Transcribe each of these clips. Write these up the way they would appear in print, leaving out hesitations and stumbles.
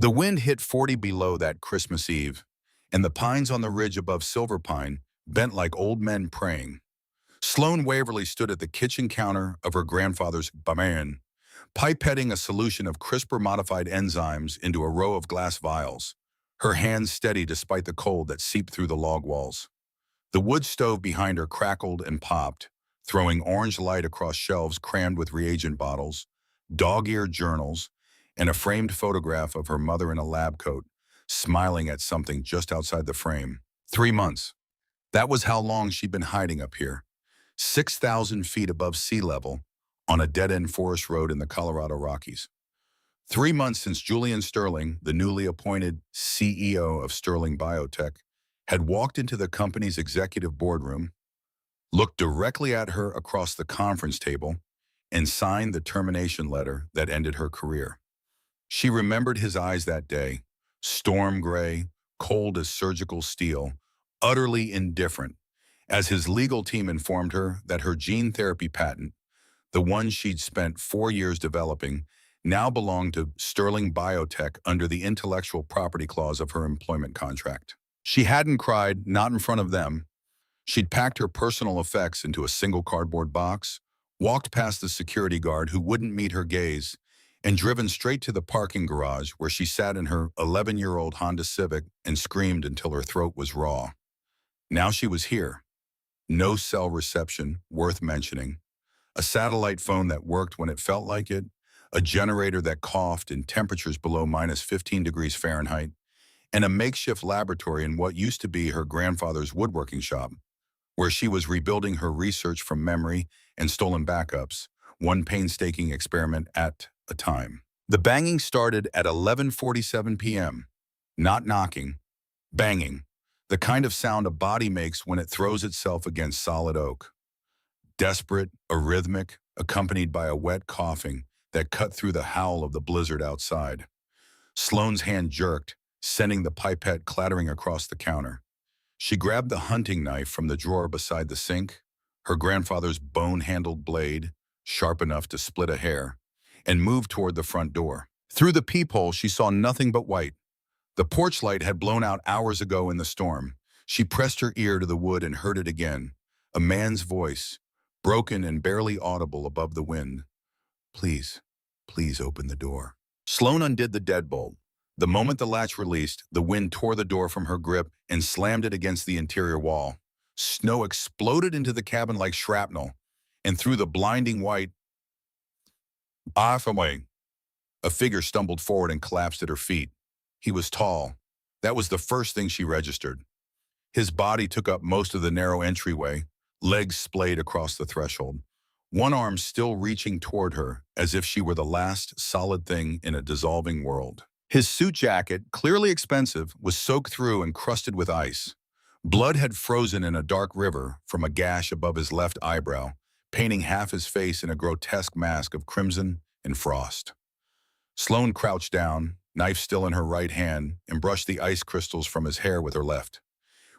The wind hit 40 below that Christmas Eve, and the pines on the ridge above Silver Pine bent like old men praying. Sloane Waverly stood at the kitchen counter of her grandfather's barn, pipetting a solution of CRISPR-modified enzymes into a row of glass vials, her hands steady despite the cold that seeped through the log walls. The wood stove behind her crackled and popped, throwing orange light across shelves crammed with reagent bottles, dog-eared journals, and a framed photograph of her mother in a lab coat, smiling at something just outside the frame. 3 months. That was how long she'd been hiding up here. 6,000 feet above sea level, on a dead-end forest road in the Colorado Rockies. 3 months since Julian Sterling, the newly appointed CEO of Sterling Biotech, had walked into the company's executive boardroom, looked directly at her across the conference table, and signed the termination letter that ended her career. She remembered his eyes that day, storm gray, cold as surgical steel, utterly indifferent, as his legal team informed her that her gene therapy patent, the one she'd spent 4 years developing, now belonged to Sterling Biotech under the intellectual property clause of her employment contract. She hadn't cried, not in front of them. She'd packed her personal effects into a single cardboard box, walked past the security guard who wouldn't meet her gaze, and driven straight to the parking garage where she sat in her 11-year-old Honda Civic and screamed until her throat was raw. Now she was here. No cell reception worth mentioning. A satellite phone that worked when it felt like it, a generator that coughed in temperatures below minus 15 degrees Fahrenheit, and a makeshift laboratory in what used to be her grandfather's woodworking shop, where she was rebuilding her research from memory and stolen backups, one painstaking experiment at a time. The banging started at 11:47 p.m. Not knocking, banging, the kind of sound a body makes when it throws itself against solid oak. Desperate, arrhythmic, accompanied by a wet coughing that cut through the howl of the blizzard outside. Sloane's hand jerked, sending the pipette clattering across the counter. She grabbed the hunting knife from the drawer beside the sink, her grandfather's bone-handled blade, sharp enough to split a hair, and moved toward the front door. Through the peephole, she saw nothing but white. The porch light had blown out hours ago in the storm. She pressed her ear to the wood and heard it again. A man's voice, broken and barely audible above the wind. Please, please open the door. Sloane undid the deadbolt. The moment the latch released, the wind tore the door from her grip and slammed it against the interior wall. Snow exploded into the cabin like shrapnel, and through the blinding white, off away. A figure stumbled forward and collapsed at her feet. He was tall. That was the first thing she registered. His body took up most of the narrow entryway, legs splayed across the threshold, one arm still reaching toward her as if she were the last solid thing in a dissolving world. His suit jacket, clearly expensive, was soaked through and crusted with ice. Blood had frozen in a dark river from a gash above his left eyebrow, painting half his face in a grotesque mask of crimson and frost. Sloane crouched down, knife still in her right hand, and brushed the ice crystals from his hair with her left.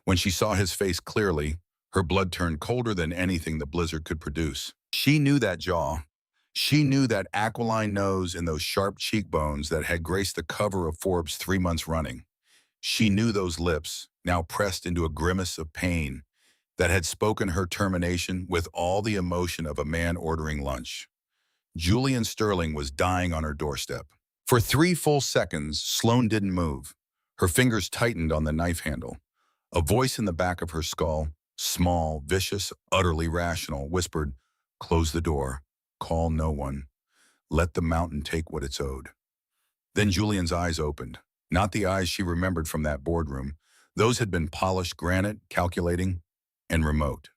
When she saw his face clearly, her blood turned colder than anything the blizzard could produce. She knew that jaw. She knew that aquiline nose and those sharp cheekbones that had graced the cover of Forbes 3 months running. She knew those lips, now pressed into a grimace of pain, that had spoken her termination with all the emotion of a man ordering lunch. Julian Sterling was dying on her doorstep. For 3 full seconds, Sloane didn't move. Her fingers tightened on the knife handle. A voice in the back of her skull, small, vicious, utterly rational, whispered, "Close the door. Call no one. Let the mountain take what it's owed." Then Julian's eyes opened. Not the eyes she remembered from that boardroom. Those had been polished granite, calculating, and remote.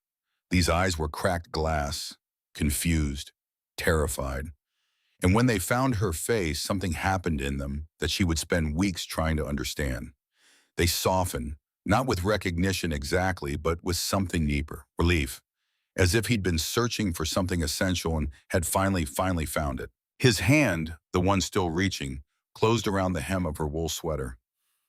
These eyes were cracked glass, confused, terrified. And when they found her face, something happened in them that she would spend weeks trying to understand. They softened, not with recognition exactly, but with something deeper, relief, as if he'd been searching for something essential and had finally found it. His hand, the one still reaching, closed around the hem of her wool sweater.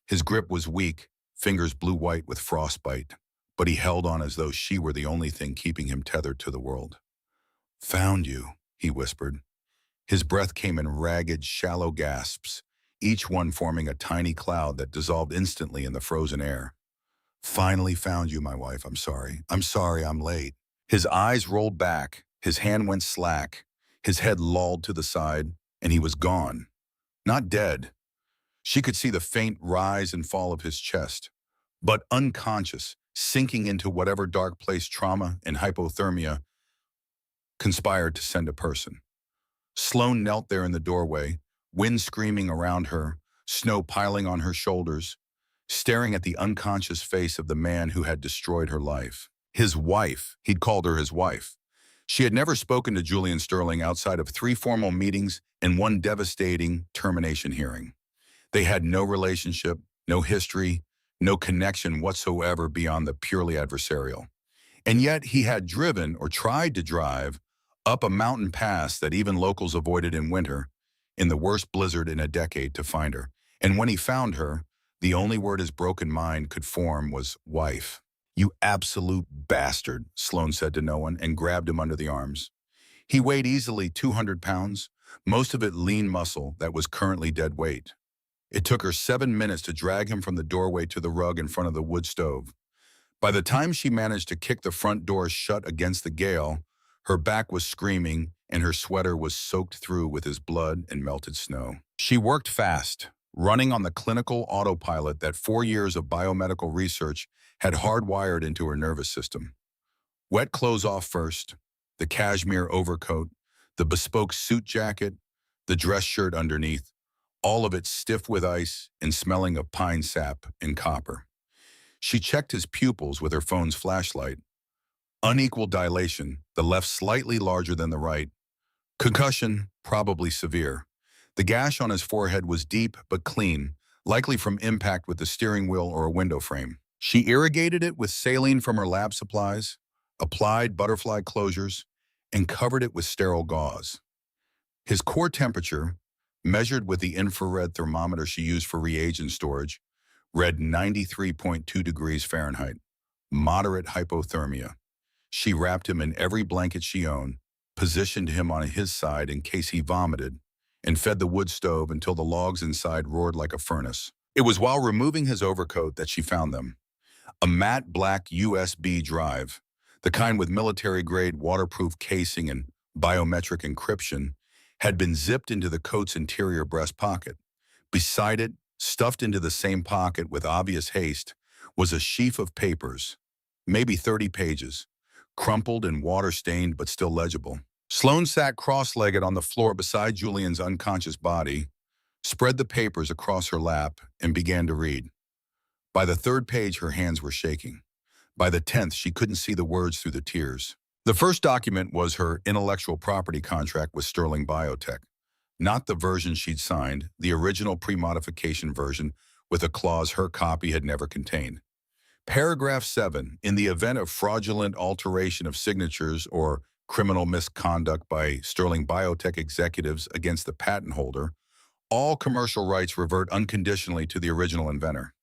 His grip was weak, fingers blue-white with frostbite, but he held on as though she were the only thing keeping him tethered to the world. "Found you," he whispered. His breath came in ragged, shallow gasps. each one forming a tiny cloud that dissolved instantly in the frozen air. Finally found you, my wife. I'm sorry. I'm sorry I'm late. His eyes rolled back, his hand went slack, his head lolled to the side, and he was gone. Not dead. She could see the faint rise and fall of his chest, but unconscious, sinking into whatever dark place trauma and hypothermia conspired to send a person. Sloane knelt there in the doorway, wind screaming around her, snow piling on her shoulders, staring at the unconscious face of the man who had destroyed her life. His wife. He'd called her his wife. She had never spoken to Julian Sterling outside of 3 formal meetings and 1 devastating termination hearing. They had no relationship, no history, no connection whatsoever beyond the purely adversarial. And yet he had driven, or tried to drive, up a mountain pass that even locals avoided in winter, in the worst blizzard in a decade, to find her. And when he found her, the only word his broken mind could form was wife. "You absolute bastard," Sloane said to no one and grabbed him under the arms. He weighed easily 200 pounds, most of it lean muscle that was currently dead weight. It took her 7 minutes to drag him from the doorway to the rug in front of the wood stove. By the time she managed to kick the front door shut against the gale, her back was screaming and her sweater was soaked through with his blood and melted snow. She worked fast, running on the clinical autopilot that 4 years of biomedical research had hardwired into her nervous system. Wet clothes off first, the cashmere overcoat, the bespoke suit jacket, the dress shirt underneath, all of it stiff with ice and smelling of pine sap and copper. She checked his pupils with her phone's flashlight. Unequal dilation, the left slightly larger than the right. Concussion, probably severe. The gash on his forehead was deep but clean, likely from impact with the steering wheel or a window frame. She irrigated it with saline from her lab supplies, applied butterfly closures, and covered it with sterile gauze. His core temperature, measured with the infrared thermometer she used for reagent storage, read 93.2 degrees Fahrenheit, moderate hypothermia. She wrapped him in every blanket she owned, positioned him on his side in case he vomited, and fed the wood stove until the logs inside roared like a furnace. It was while removing his overcoat that she found them. A matte black USB drive, the kind with military-grade waterproof casing and biometric encryption, had been zipped into the coat's interior breast pocket. Beside it, stuffed into the same pocket with obvious haste, was a sheaf of papers, maybe 30 pages, crumpled and water-stained but still legible. Sloane sat cross-legged on the floor beside Julian's unconscious body, spread the papers across her lap, and began to read. By the 3rd page, her hands were shaking. By the 10th, she couldn't see the words through the tears. The first document was her intellectual property contract with Sterling Biotech, not the version she'd signed, the original pre-modification version with a clause her copy had never contained. Paragraph 7, in the event of fraudulent alteration of signatures or criminal misconduct by Sterling Biotech executives against the patent holder, all commercial rights revert unconditionally to the original inventor.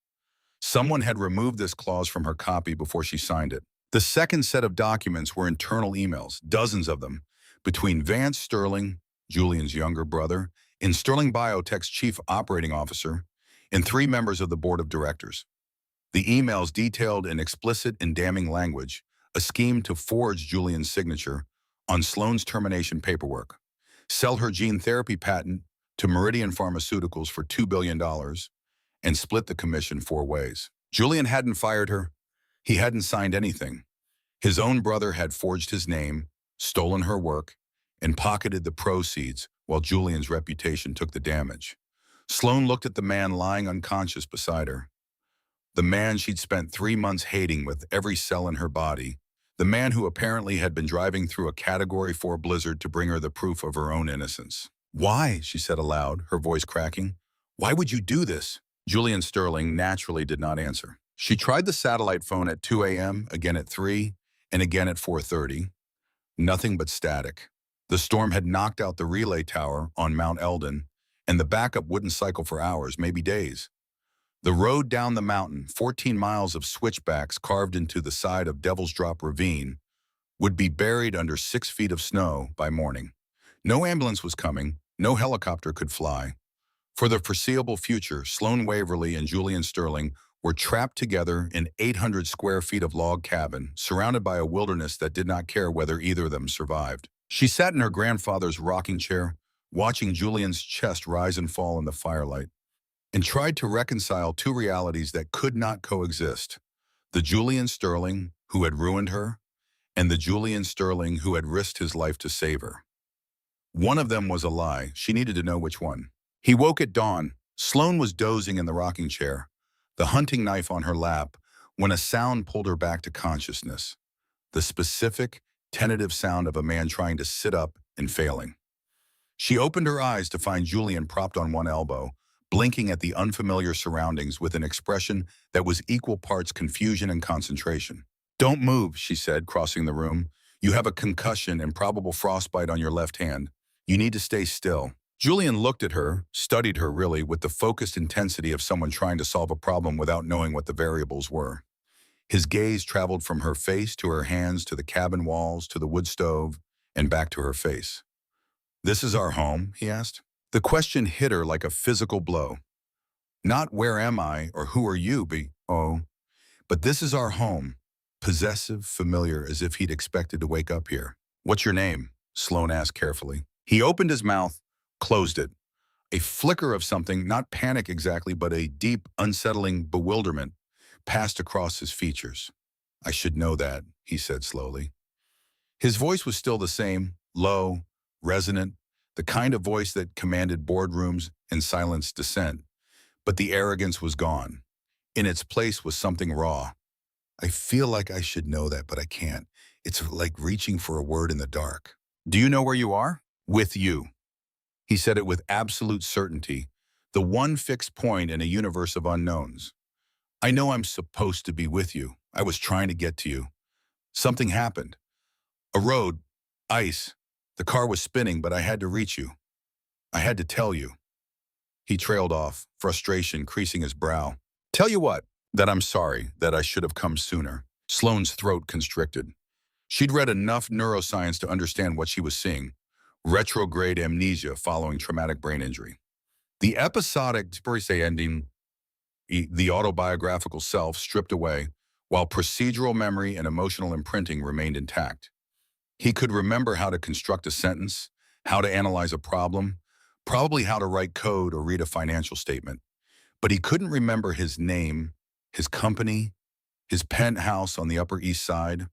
Someone had removed this clause from her copy before she signed it. The second set of documents were internal emails, dozens of them, between Vance Sterling, Julian's younger brother, and Sterling Biotech's chief operating officer, and 3 members of the board of directors. The emails detailed in explicit and damning language a scheme to forge Julian's signature on Sloane's termination paperwork, sell her gene therapy patent to Meridian Pharmaceuticals for $2 billion, and split the commission 4 ways. Julian hadn't fired her. He hadn't signed anything. His own brother had forged his name, stolen her work, and pocketed the proceeds while Julian's reputation took the damage. Sloane looked at the man lying unconscious beside her. The man she'd spent 3 months hating with every cell in her body. The man who apparently had been driving through a Category 4 blizzard to bring her the proof of her own innocence. "Why?" she said aloud, her voice cracking. "Why would you do this?" Julian Sterling naturally did not answer. She tried the satellite phone at 2 a.m., again at 3, and again at 4:30. Nothing but static. The storm had knocked out the relay tower on Mount Eldon, and the backup wouldn't cycle for hours, maybe days. The road down the mountain, 14 miles of switchbacks carved into the side of Devil's Drop Ravine, would be buried under 6 feet of snow by morning. No ambulance was coming, no helicopter could fly. For the foreseeable future, Sloane Waverly and Julian Sterling were trapped together in 800 square feet of log cabin, surrounded by a wilderness that did not care whether either of them survived. She sat in her grandfather's rocking chair, watching Julian's chest rise and fall in the firelight, and tried to reconcile two realities that could not coexist: the Julian Sterling who had ruined her, and the Julian Sterling who had risked his life to save her. One of them was a lie. She needed to know which one. He woke at dawn. Sloane was dozing in the rocking chair, the hunting knife on her lap, when a sound pulled her back to consciousness. The specific, tentative sound of a man trying to sit up and failing. She opened her eyes to find Julian propped on one elbow, blinking at the unfamiliar surroundings with an expression that was equal parts confusion and concentration. "Don't move," she said, crossing the room. "You have a concussion and probable frostbite on your left hand. You need to stay still." Julian looked at her, studied her really, with the focused intensity of someone trying to solve a problem without knowing what the variables were. His gaze traveled from her face to her hands to the cabin walls to the wood stove and back to her face. "This is our home?" he asked. The question hit her like a physical blow. Not "where am I" or "who are you," but "this is our home." Possessive, familiar, as if he'd expected to wake up here. "What's your name?" Sloane asked carefully. He opened his mouth, closed it. A flicker of something, not panic exactly, but a deep, unsettling bewilderment, passed across his features. "I should know that," he said slowly. His voice was still the same, low, resonant, the kind of voice that commanded boardrooms and silenced dissent. But the arrogance was gone. In its place was something raw. "I feel like I should know that, but I can't. It's like reaching for a word in the dark." "Do you know where you are?" "With you." He said it with absolute certainty, the one fixed point in a universe of unknowns. "I know I'm supposed to be with you. I was trying to get to you. Something happened. A road, ice. The car was spinning, but I had to reach you. I had to tell you." He trailed off, frustration creasing his brow. "Tell you what, that I'm sorry, that I should have come sooner." Sloane's throat constricted. She'd read enough neuroscience to understand what she was seeing: retrograde amnesia following traumatic brain injury. The episodic ending, the autobiographical self stripped away, while procedural memory and emotional imprinting remained intact. He could remember how to construct a sentence, how to analyze a problem, probably how to write code or read a financial statement. But he couldn't remember his name, his company, his penthouse on the Upper East Side,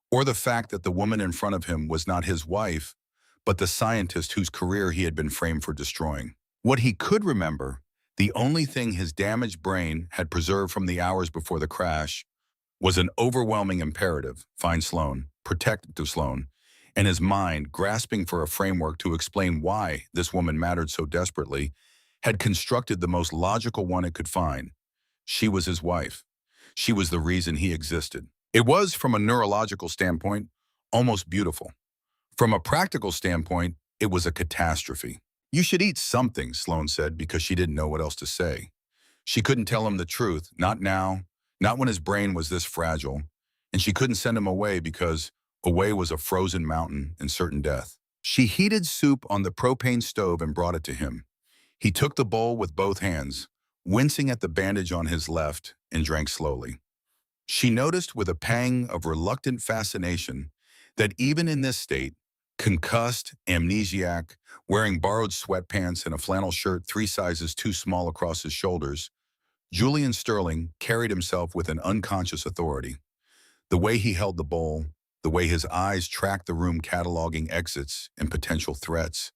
or the fact that the woman in front of him was not his wife, but the scientist whose career he had been framed for destroying. What he could remember, the only thing his damaged brain had preserved from the hours before the crash, was an overwhelming imperative: find Sloane, protect Sloane, and his mind, grasping for a framework to explain why this woman mattered so desperately, had constructed the most logical one it could find. She was his wife. She was the reason he existed. It was, from a neurological standpoint, almost beautiful. From a practical standpoint, it was a catastrophe. "You should eat something," Sloane said, because she didn't know what else to say. She couldn't tell him the truth, not now, not when his brain was this fragile, and she couldn't send him away because away was a frozen mountain and certain death. She heated soup on the propane stove and brought it to him. He took the bowl with both hands, wincing at the bandage on his left, and drank slowly. She noticed with a pang of reluctant fascination that even in this state, concussed, amnesiac, wearing borrowed sweatpants and a flannel shirt 3 sizes too small across his shoulders, Julian Sterling carried himself with an unconscious authority. The way he held the bowl, the way his eyes tracked the room cataloging exits and potential threats,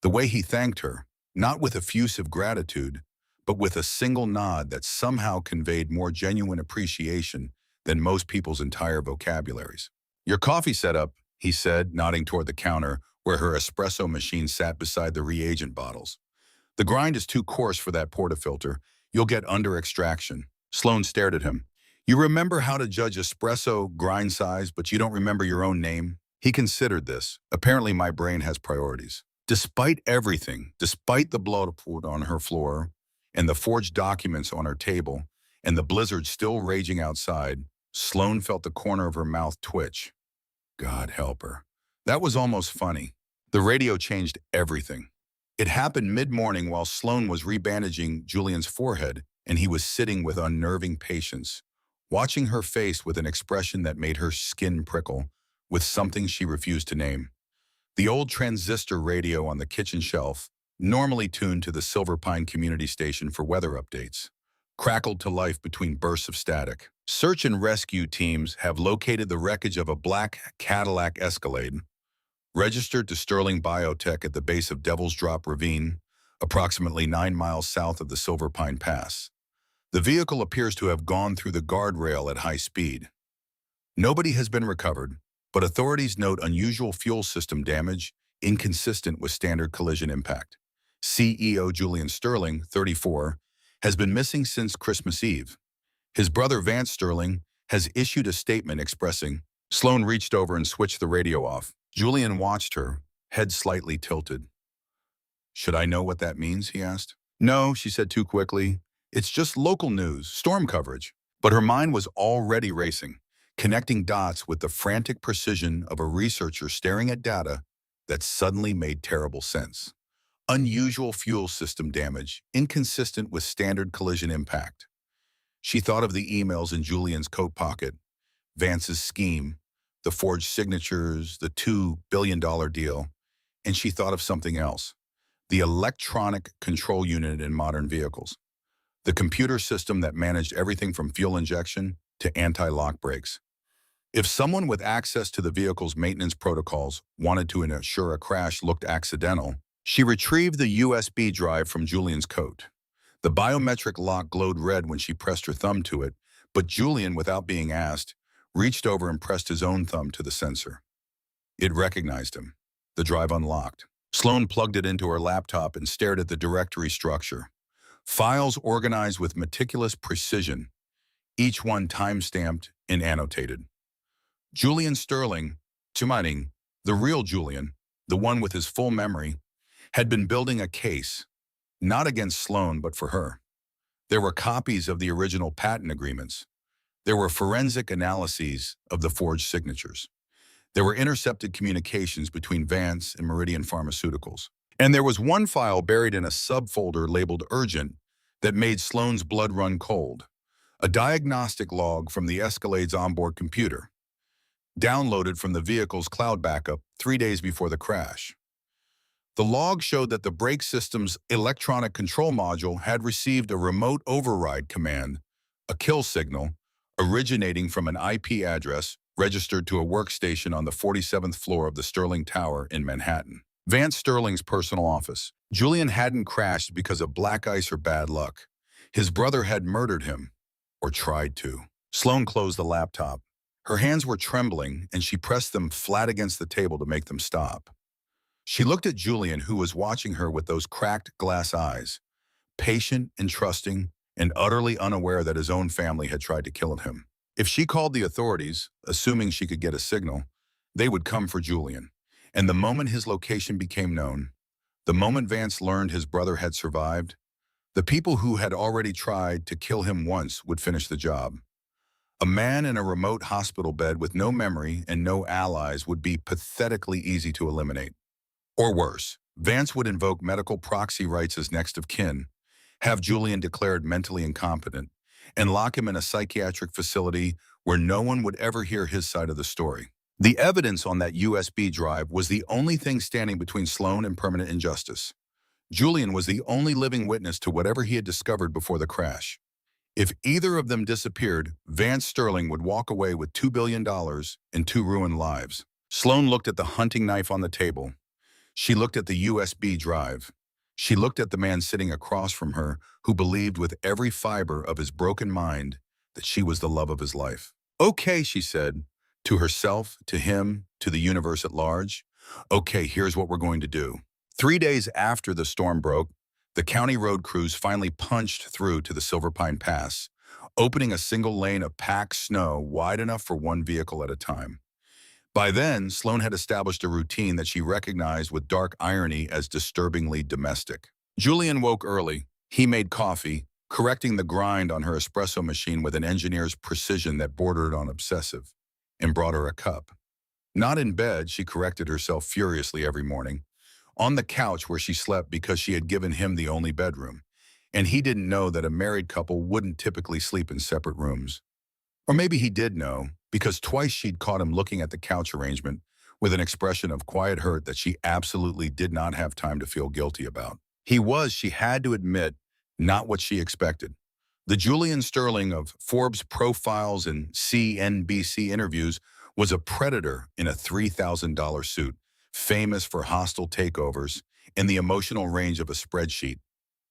the way he thanked her, not with effusive gratitude, but with a single nod that somehow conveyed more genuine appreciation than most people's entire vocabularies. "Your coffee set up," he said, nodding toward the counter where her espresso machine sat beside the reagent bottles. "The grind is too coarse for that portafilter. You'll get under extraction." Sloane stared at him. "You remember how to judge espresso grind size, but you don't remember your own name?" He considered this. Apparently my brain has priorities. Despite everything, despite the blood poured on her floor, and the forged documents on her table, and the blizzard still raging outside, Sloane felt the corner of her mouth twitch. God help her. That was almost funny. The radio changed everything. It happened mid-morning while Sloane was rebandaging Julian's forehead, and he was sitting with unnerving patience, watching her face with an expression that made her skin prickle, with something she refused to name. The old transistor radio on the kitchen shelf, normally tuned to the Silver Pine Community Station for weather updates, crackled to life between bursts of static. Search and rescue teams have located the wreckage of a black Cadillac Escalade, registered to Sterling Biotech at the base of Devil's Drop Ravine, approximately 9 miles south of the Silver Pine Pass. The vehicle appears to have gone through the guardrail at high speed. Nobody has been recovered, but authorities note unusual fuel system damage inconsistent with standard collision impact. CEO Julian Sterling, 34, has been missing since Christmas Eve. His brother Vance Sterling has issued a statement expressing. Sloane reached over and switched the radio off. Julian watched her, head slightly tilted. "Should I know what that means?" he asked. "No," she said too quickly. "It's just local news, storm coverage." But her mind was already racing, connecting dots with the frantic precision of a researcher staring at data that suddenly made terrible sense. Unusual fuel system damage, inconsistent with standard collision impact. She thought of the emails in Julian's coat pocket, Vance's scheme, the forged signatures, the $2 billion deal, and she thought of something else, the electronic control unit in modern vehicles, the computer system that managed everything from fuel injection to anti-lock brakes. If someone with access to the vehicle's maintenance protocols wanted to ensure a crash looked accidental, she retrieved the USB drive from Julian's coat. The biometric lock glowed red when she pressed her thumb to it, but Julian, without being asked, reached over and pressed his own thumb to the sensor. It recognized him. The drive unlocked. Sloane plugged it into her laptop and stared at the directory structure. Files organized with meticulous precision, each one time-stamped and annotated. Julian Sterling, Tumaning, the real Julian, the one with his full memory, had been building a case, not against Sloane, but for her. There were copies of the original patent agreements. There were forensic analyses of the forged signatures. There were intercepted communications between Vance and Meridian Pharmaceuticals. And there was one file buried in a subfolder labeled Urgent that made Sloane's blood run cold. A diagnostic log from the Escalade's onboard computer, downloaded from the vehicle's cloud backup 3 days before the crash. The log showed that the brake system's electronic control module had received a remote override command, a kill signal, originating from an IP address registered to a workstation on the 47th floor of the Sterling Tower in Manhattan. Vance Sterling's personal office. Julian hadn't crashed because of black ice or bad luck. His brother had murdered him, or tried to. Sloane closed the laptop. Her hands were trembling, and she pressed them flat against the table to make them stop. She looked at Julian, who was watching her with those cracked glass eyes, patient and trusting, and utterly unaware that his own family had tried to kill him. If she called the authorities, assuming she could get a signal, they would come for Julian. And the moment his location became known, the moment Vance learned his brother had survived, the people who had already tried to kill him once would finish the job. A man in a remote hospital bed with no memory and no allies would be pathetically easy to eliminate. Or worse, Vance would invoke medical proxy rights as next of kin, have Julian declared mentally incompetent, and lock him in a psychiatric facility where no one would ever hear his side of the story. The evidence on that USB drive was the only thing standing between Sloane and permanent injustice. Julian was the only living witness to whatever he had discovered before the crash. If either of them disappeared, Vance Sterling would walk away with $2 billion and 2 ruined lives. Sloane looked at the hunting knife on the table. She looked at the USB drive. She looked at the man sitting across from her who believed with every fiber of his broken mind that she was the love of his life. "Okay," she said, to herself, to him, to the universe at large. "Okay, here's what we're going to do." 3 days after the storm broke, the county road crews finally punched through to the Silver Pine Pass, opening a single lane of packed snow wide enough for one vehicle at a time. By then, Sloane had established a routine that she recognized with dark irony as disturbingly domestic. Julian woke early. He made coffee, correcting the grind on her espresso machine with an engineer's precision that bordered on obsessive, and brought her a cup. Not in bed, she corrected herself furiously every morning. on the couch where she slept because she had given him the only bedroom, and he didn't know that a married couple wouldn't typically sleep in separate rooms. Or maybe he did know, because twice she'd caught him looking at the couch arrangement with an expression of quiet hurt that she absolutely did not have time to feel guilty about. He was, she had to admit, not what she expected. The Julian Sterling of Forbes profiles and CNBC interviews was a predator in a $3,000 suit, famous for hostile takeovers and the emotional range of a spreadsheet.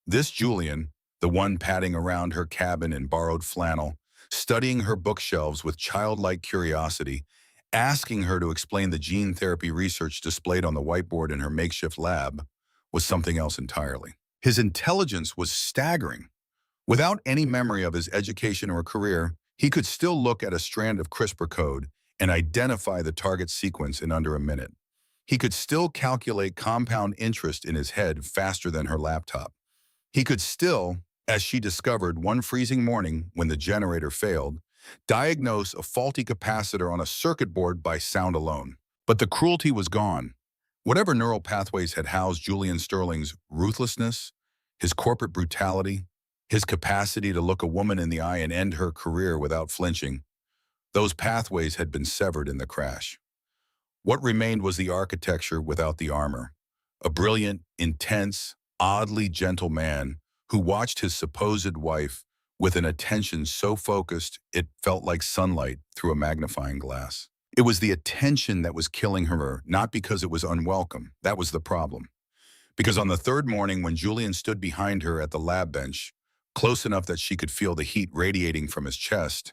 This Julian, the one padding around her cabin in borrowed flannel, studying her bookshelves with childlike curiosity, asking her to explain the gene therapy research displayed on the whiteboard in her makeshift lab, was something else entirely. His intelligence was staggering. Without any memory of his education or career, he could still look at a strand of CRISPR code and identify the target sequence in under a minute. He could still calculate compound interest in his head faster than her laptop. He could still, as she discovered one freezing morning when the generator failed, diagnose a faulty capacitor on a circuit board by sound alone. But the cruelty was gone. Whatever neural pathways had housed Julian Sterling's ruthlessness, his corporate brutality, his capacity to look a woman in the eye and end her career without flinching, those pathways had been severed in the crash. What remained was the architecture without the armor. A brilliant, intense, oddly gentle man who watched his supposed wife with an attention so focused it felt like sunlight through a magnifying glass. It was the attention that was killing her, not because it was unwelcome. That was the problem. Because on the third morning when Julian stood behind her at the lab bench, close enough that she could feel the heat radiating from his chest,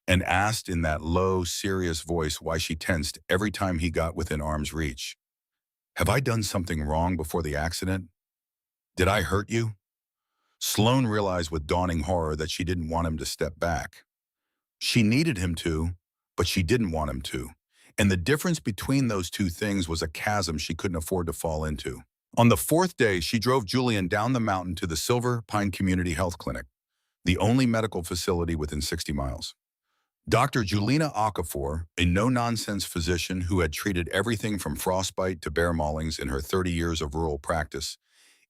and asked in that low, serious voice why she tensed every time he got within arm's reach, "Have I done something wrong before the accident? Did I hurt you?" Sloan realized with dawning horror that she didn't want him to step back. She needed him to, but she didn't want him to. And the difference between those two things was a chasm she couldn't afford to fall into. On the fourth day, she drove Julian down the mountain to the Silver Pine Community Health Clinic, the only medical facility within 60 miles. Dr. Julina Okafor, a no-nonsense physician who had treated everything from frostbite to bear maulings in her 30 years of rural practice,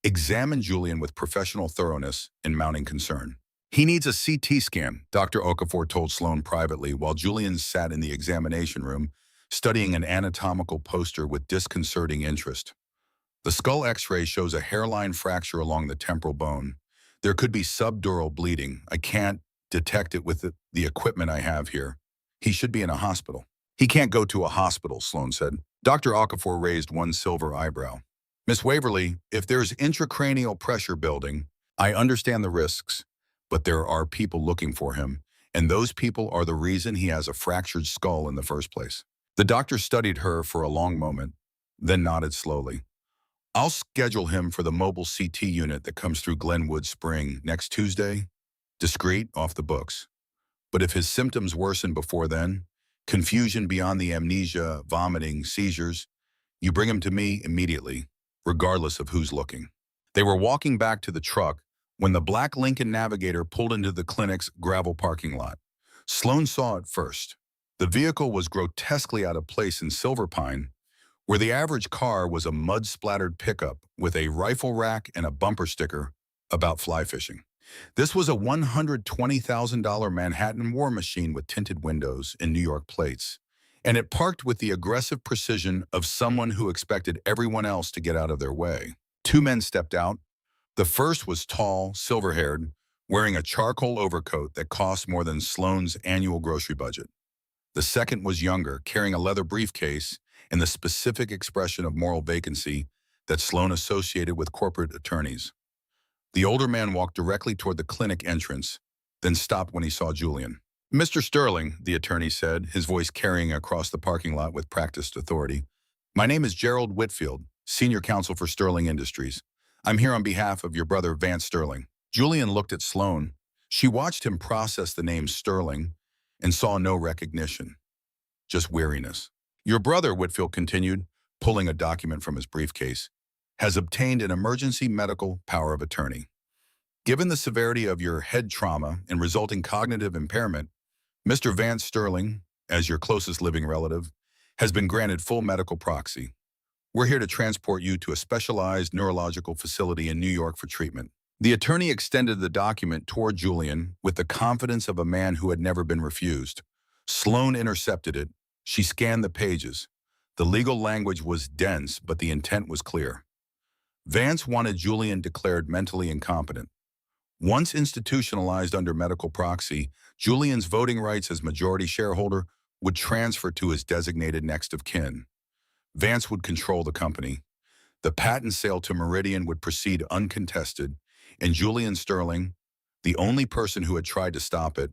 examined Julian with professional thoroughness and mounting concern. "He needs a CT scan," Dr. Okafor told Sloan privately while Julian sat in the examination room, studying an anatomical poster with disconcerting interest. "The skull X-ray shows a hairline fracture along the temporal bone. There could be subdural bleeding. I can't detect it with the equipment I have here. He should be in a hospital." "He can't go to a hospital," Sloan said. Dr. Okafor raised one silver eyebrow. "Miss Waverly, if there's intracranial pressure building, I understand the risks, but there are people looking for him, and those people are the reason he has a fractured skull in the first place." The doctor studied her for a long moment, then nodded slowly. "I'll schedule him for the mobile CT unit that comes through Glenwood Spring next Tuesday. Discreet, off the books. But if his symptoms worsen before then, confusion beyond the amnesia, vomiting, seizures, you bring him to me immediately, regardless of who's looking." They were walking back to the truck when the black Lincoln Navigator pulled into the clinic's gravel parking lot. Sloan saw it first. The vehicle was grotesquely out of place in Silver Pine, where the average car was a mud-splattered pickup with a rifle rack and a bumper sticker about fly fishing. This was a $120,000 Manhattan war machine with tinted windows and New York plates, and it parked with the aggressive precision of someone who expected everyone else to get out of their way. Two men stepped out. The first was tall, silver-haired, wearing a charcoal overcoat that cost more than Sloan's annual grocery budget. The second was younger, carrying a leather briefcase and the specific expression of moral vacancy that Sloan associated with corporate attorneys. The older man walked directly toward the clinic entrance, then stopped when he saw Julian. "Mr. Sterling," the attorney said, his voice carrying across the parking lot with practiced authority, "my name is Gerald Whitfield, senior counsel for Sterling Industries. I'm here on behalf of your brother, Vance Sterling." Julian looked at Sloan. She watched him process the name Sterling and saw no recognition, just weariness. "Your brother," Whitfield continued, pulling a document from his briefcase, "has obtained an emergency medical power of attorney. Given the severity of your head trauma and resulting cognitive impairment, Mr. Vance Sterling, as your closest living relative, has been granted full medical proxy. We're here to transport you to a specialized neurological facility in New York for treatment. The attorney extended the document toward Julian with the confidence of a man who had never been refused. Sloan intercepted it. She scanned the pages. The legal language was dense, but the intent was clear. Vance wanted Julian declared mentally incompetent. Once institutionalized under medical proxy, Julian's voting rights as majority shareholder would transfer to his designated next of kin. Vance would control the company. The patent sale to Meridian would proceed uncontested, and Julian Sterling, the only person who had tried to stop it,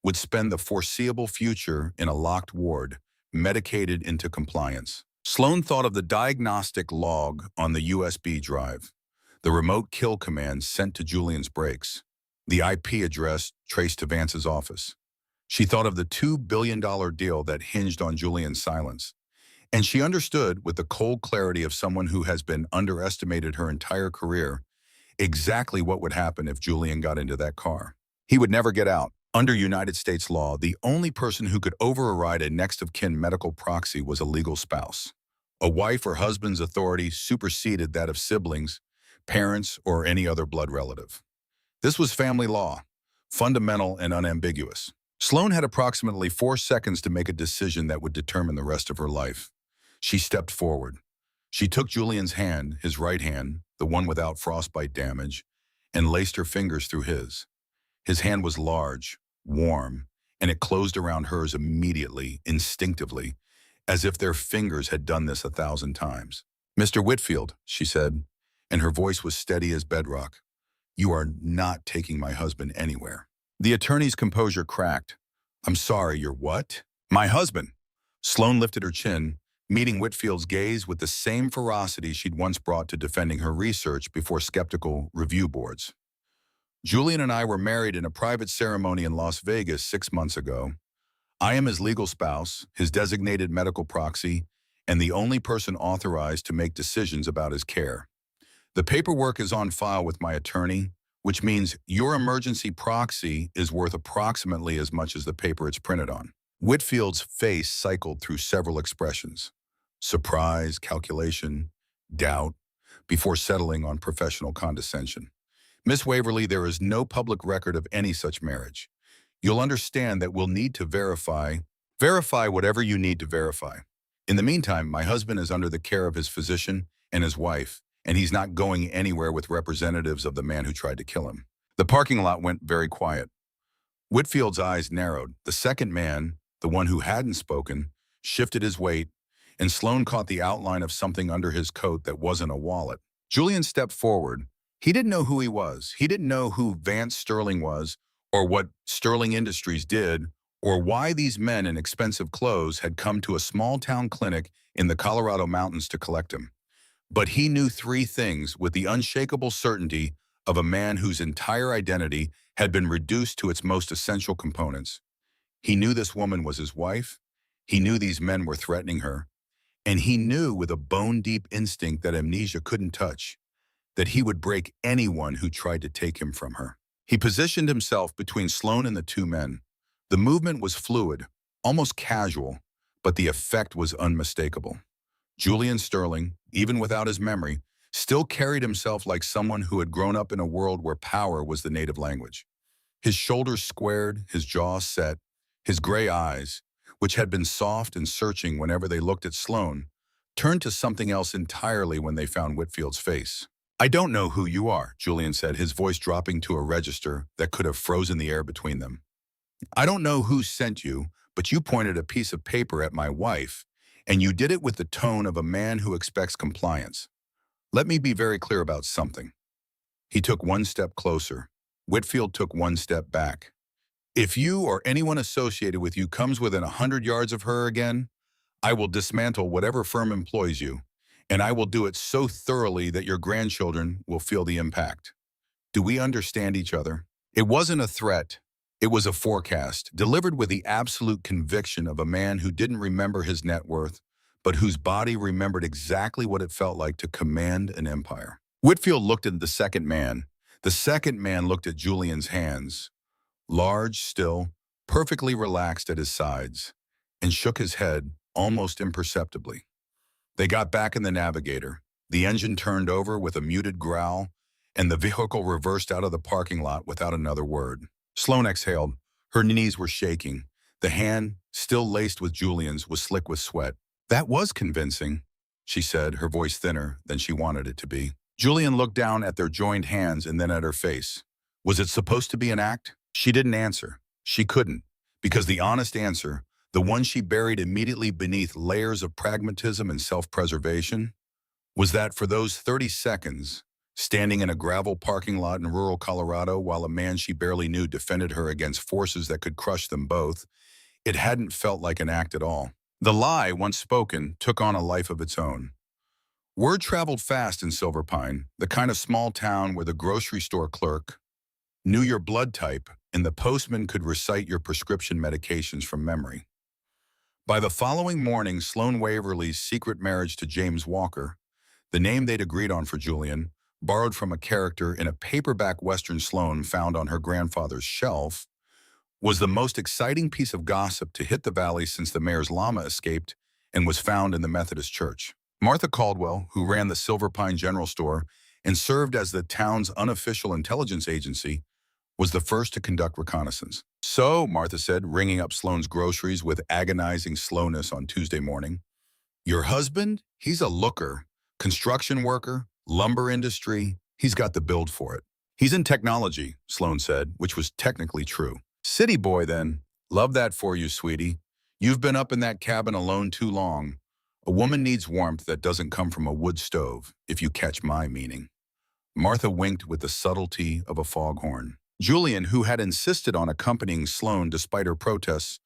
would spend the foreseeable future in a locked ward, medicated into compliance. Sloan thought of the diagnostic log on the USB drive, the remote kill command sent to Julian's brakes, the IP address traced to Vance's office. She thought of the $2 billion deal that hinged on Julian's silence. And she understood, with the cold clarity of someone who has been underestimated her entire career, exactly what would happen if Julian got into that car. He would never get out. Under United States law, the only person who could override a next-of-kin medical proxy was a legal spouse. A wife or husband's authority superseded that of siblings, parents, or any other blood relative. This was family law, fundamental and unambiguous. Sloan had approximately 4 seconds to make a decision that would determine the rest of her life. She stepped forward. She took Julian's hand, his right hand, the one without frostbite damage, and laced her fingers through his. His hand was large, warm, and it closed around hers immediately, instinctively, as if their fingers had done this 1,000 times. "Mr. Whitfield," she said, and her voice was steady as bedrock, "you are not taking my husband anywhere." The attorney's composure cracked. "I'm sorry, you're what?" "My husband." Sloan lifted her chin, meeting Whitfield's gaze with the same ferocity she'd once brought to defending her research before skeptical review boards. "Julian and I were married in a private ceremony in Las Vegas 6 months ago. I am his legal spouse, his designated medical proxy, and the only person authorized to make decisions about his care. The paperwork is on file with my attorney, which means your emergency proxy is worth approximately as much as the paper it's printed on." Whitfield's face cycled through several expressions: surprise, calculation, doubt, before settling on professional condescension. "Miss Waverly, there is no public record of any such marriage. You'll understand that we'll need to verify whatever you need to verify. In the meantime, my husband is under the care of his physician and his wife, and he's not going anywhere with representatives of the man who tried to kill him." The parking lot went very quiet. Whitfield's eyes narrowed. The second man, the one who hadn't spoken, shifted his weight, and Sloan caught the outline of something under his coat that wasn't a wallet. Julian stepped forward. He didn't know who he was. He didn't know who Vance Sterling was, or what Sterling Industries did, or why these men in expensive clothes had come to a small-town clinic in the Colorado mountains to collect him. But he knew 3 things with the unshakable certainty of a man whose entire identity had been reduced to its most essential components. He knew this woman was his wife, he knew these men were threatening her, and he knew with a bone-deep instinct that amnesia couldn't touch, that he would break anyone who tried to take him from her. He positioned himself between Sloan and the 2 men. The movement was fluid, almost casual, but the effect was unmistakable. Julian Sterling, even without his memory, still carried himself like someone who had grown up in a world where power was the native language. His shoulders squared, his jaw set, his gray eyes, which had been soft and searching whenever they looked at Sloan, turned to something else entirely when they found Whitfield's face. "I don't know who you are," Julian said, his voice dropping to a register that could have frozen the air between them. "I don't know who sent you, but you pointed a piece of paper at my wife, and you did it with the tone of a man who expects compliance. Let me be very clear about something." He took 1 step closer. Whitfield took 1 step back. "If you or anyone associated with you comes within 100 yards of her again, I will dismantle whatever firm employs you, and I will do it so thoroughly that your grandchildren will feel the impact. Do we understand each other?" It wasn't a threat. It was a forecast, delivered with the absolute conviction of a man who didn't remember his net worth, but whose body remembered exactly what it felt like to command an empire. Whitfield looked at the second man. The second man looked at Julian's hands, large, still, perfectly relaxed at his sides, and shook his head almost imperceptibly. They got back in the Navigator. The engine turned over with a muted growl, and the vehicle reversed out of the parking lot without another word. Sloane exhaled. Her knees were shaking. The hand, still laced with Julian's, was slick with sweat. "That was convincing," she said, her voice thinner than she wanted it to be. Julian looked down at their joined hands and then at her face. Was it supposed to be an act? She didn't answer. She couldn't, because the honest answer, the one she buried immediately beneath layers of pragmatism and self-preservation, was that for those 30 seconds, standing in a gravel parking lot in rural Colorado while a man she barely knew defended her against forces that could crush them both, it hadn't felt like an act at all. The lie, once spoken, took on a life of its own. Word traveled fast in Silver Pine, the kind of small town where the grocery store clerk knew your blood type and the postman could recite your prescription medications from memory. By the following morning, Sloane Waverly's secret marriage to James Walker, the name they'd agreed on for Julian, borrowed from a character in a paperback Western Sloane found on her grandfather's shelf, was the most exciting piece of gossip to hit the valley since the mayor's llama escaped and was found in the Methodist church. Martha Caldwell, who ran the Silver Pine General Store and served as the town's unofficial intelligence agency, was the first to conduct reconnaissance. "So," Martha said, ringing up Sloane's groceries with agonizing slowness on Tuesday morning, "your husband, he's a looker, construction worker, lumber industry, he's got the build for it." "He's in technology," Sloane said, which was technically true. "City boy, then. Love that for you, sweetie. You've been up in that cabin alone too long. A woman needs warmth that doesn't come from a wood stove, if you catch my meaning." Martha winked with the subtlety of a foghorn. Julian, who had insisted on accompanying Sloane despite her protests,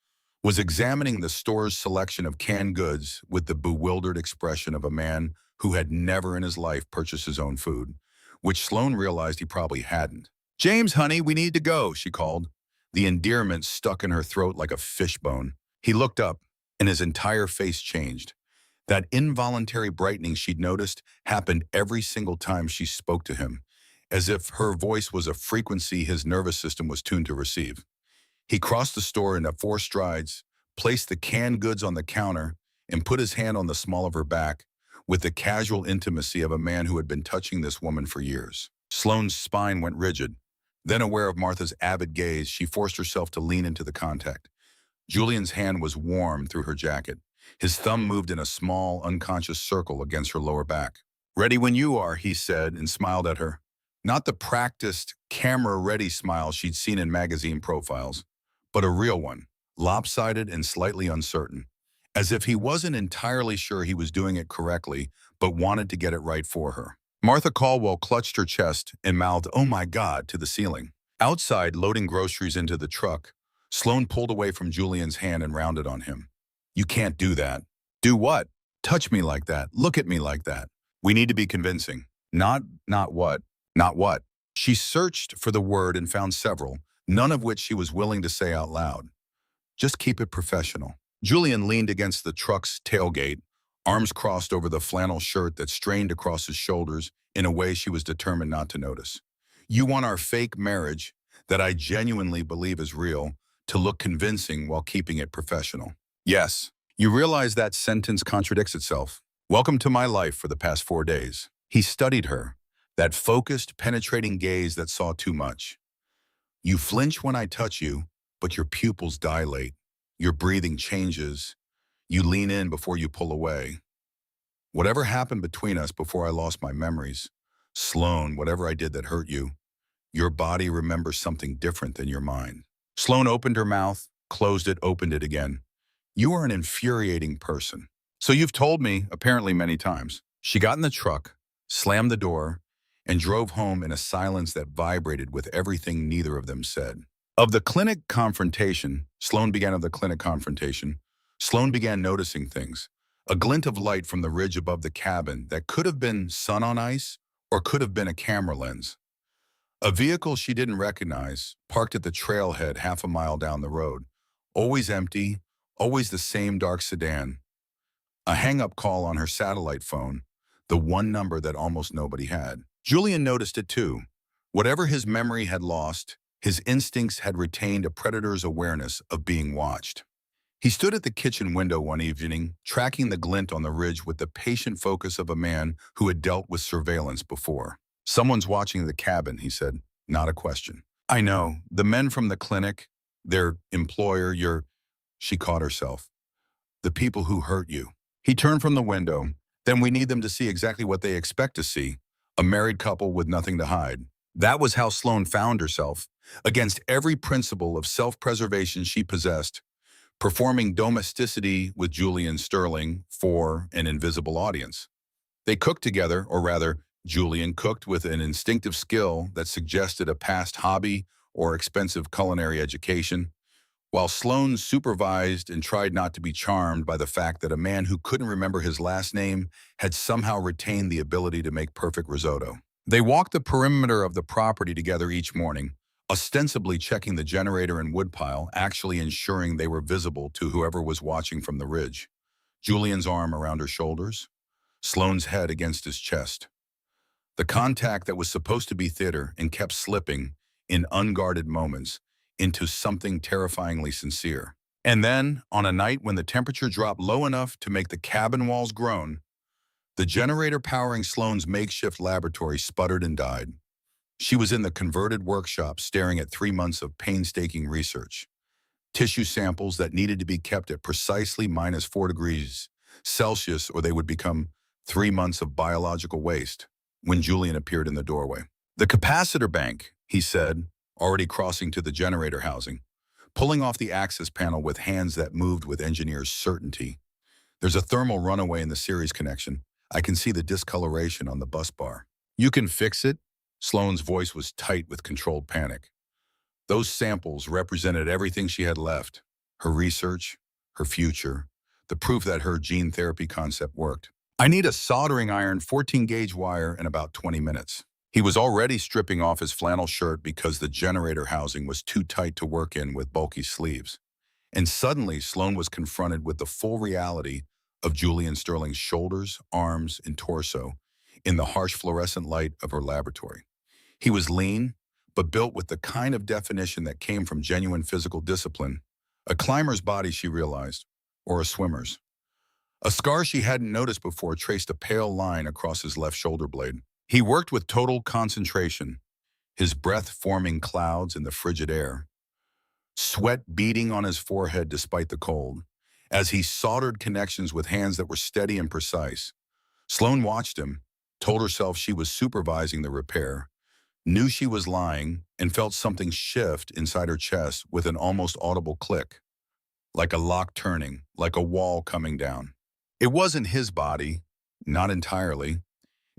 was examining the store's selection of canned goods with the bewildered expression of a man who had never in his life purchased his own food, which Sloane realized he probably hadn't. "James, honey, we need to go," she called. The endearment stuck in her throat like a fishbone. He looked up, and his entire face changed. That involuntary brightening she'd noticed happened every single time she spoke to him, as if her voice was a frequency his nervous system was tuned to receive. He crossed the store in 4 strides, placed the canned goods on the counter, and put his hand on the small of her back, with the casual intimacy of a man who had been touching this woman for years. Sloane's spine went rigid. Then, aware of Martha's avid gaze, she forced herself to lean into the contact. Julian's hand was warm through her jacket. His thumb moved in a small, unconscious circle against her lower back. "Ready when you are," he said, and smiled at her. Not the practiced, camera-ready smile she'd seen in magazine profiles, but a real one, lopsided and slightly uncertain, as if he wasn't entirely sure he was doing it correctly, but wanted to get it right for her. Martha Caldwell clutched her chest and mouthed, "Oh my God," to the ceiling. Outside, loading groceries into the truck, Sloane pulled away from Julian's hand and rounded on him. "You can't do that." "Do what?" "Touch me like that. Look at me like that. We need to be convincing." Not what? Not what? She searched for the word and found several, none of which she was willing to say out loud. "Just keep it professional." Julian leaned against the truck's tailgate, arms crossed over the flannel shirt that strained across his shoulders in a way she was determined not to notice. "You want our fake marriage, that I genuinely believe is real, to look convincing while keeping it professional." "Yes." "You realize that sentence contradicts itself. Welcome to my life for the past 4 days." He studied her, that focused, penetrating gaze that saw too much. "You flinch when I touch you, but your pupils dilate. Your breathing changes. You lean in before you pull away. Whatever happened between us before I lost my memories, Sloane, whatever I did that hurt you, your body remembers something different than your mind." Sloane opened her mouth, closed it, opened it again. "You are an infuriating person." "So you've told me, apparently many times." She got in the truck, slammed the door, and drove home in a silence that vibrated with everything neither of them said. Of the clinic confrontation, Sloane began noticing things. A glint of light from the ridge above the cabin that could have been sun on ice or could have been a camera lens. A vehicle she didn't recognize, parked at the trailhead half a mile down the road. Always empty, always the same dark sedan. A hang-up call on her satellite phone, the one number that almost nobody had. Julian noticed it too. Whatever his memory had lost, his instincts had retained a predator's awareness of being watched. He stood at the kitchen window one evening, tracking the glint on the ridge with the patient focus of a man who had dealt with surveillance before. Someone's watching the cabin, he said, not a question. I know, the men from the clinic, their employer, she caught herself. The people who hurt you. He turned from the window. Then we need them to see exactly what they expect to see. A married couple with nothing to hide. That was how Sloane found herself, against every principle of self-preservation she possessed, performing domesticity with Julian Sterling for an invisible audience. They cooked together, or rather, Julian cooked with an instinctive skill that suggested a past hobby or expensive culinary education, while Sloane supervised and tried not to be charmed by the fact that a man who couldn't remember his last name had somehow retained the ability to make perfect risotto. They walked the perimeter of the property together each morning, ostensibly checking the generator and woodpile, actually ensuring they were visible to whoever was watching from the ridge. Julian's arm around her shoulders, Sloane's head against his chest. The contact that was supposed to be theater and kept slipping, in unguarded moments, into something terrifyingly sincere. And then, on a night when the temperature dropped low enough to make the cabin walls groan, the generator powering Sloane's makeshift laboratory sputtered and died. She was in the converted workshop staring at 3 months of painstaking research. Tissue samples that needed to be kept at precisely -4 degrees Celsius or they would become 3 months of biological waste, when Julian appeared in the doorway. The capacitor bank, he said, already crossing to the generator housing, pulling off the access panel with hands that moved with engineer's certainty. There's a thermal runaway in the series connection. I can see the discoloration on the bus bar. You can fix it? Sloane's voice was tight with controlled panic. Those samples represented everything she had left. Her research, her future, the proof that her gene therapy concept worked. I need a soldering iron 14-gauge wire in about 20 minutes. He was already stripping off his flannel shirt because the generator housing was too tight to work in with bulky sleeves. And suddenly, Sloane was confronted with the full reality of Julian Sterling's shoulders, arms, and torso in the harsh fluorescent light of her laboratory. He was lean, but built with the kind of definition that came from genuine physical discipline. A climber's body, she realized, or a swimmer's. A scar she hadn't noticed before traced a pale line across his left shoulder blade. He worked with total concentration, his breath forming clouds in the frigid air, sweat beading on his forehead despite the cold, as he soldered connections with hands that were steady and precise. Sloane watched him, told herself she was supervising the repair, knew she was lying, and felt something shift inside her chest with an almost audible click, like a lock turning, like a wall coming down. It wasn't his body, not entirely.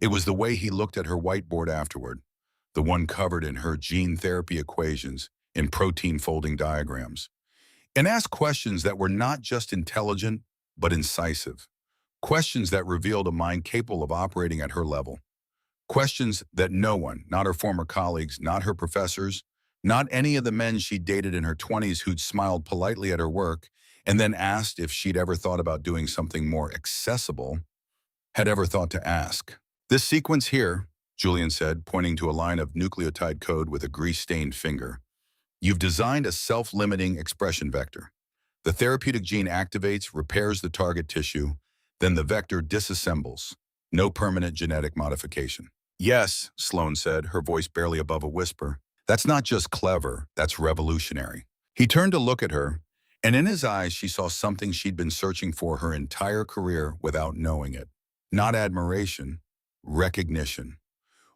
It was the way he looked at her whiteboard afterward, the one covered in her gene therapy equations and protein folding diagrams, and asked questions that were not just intelligent, but incisive. Questions that revealed a mind capable of operating at her level. Questions that no one, not her former colleagues, not her professors, not any of the men she dated in her 20s who'd smiled politely at her work and then asked if she'd ever thought about doing something more accessible, had ever thought to ask. This sequence here, Julian said, pointing to a line of nucleotide code with a grease-stained finger. You've designed a self-limiting expression vector. The therapeutic gene activates, repairs the target tissue, then the vector disassembles. No permanent genetic modification. Yes, Sloane said, her voice barely above a whisper. That's not just clever, that's revolutionary. He turned to look at her, and in his eyes she saw something she'd been searching for her entire career without knowing it. Not admiration, recognition.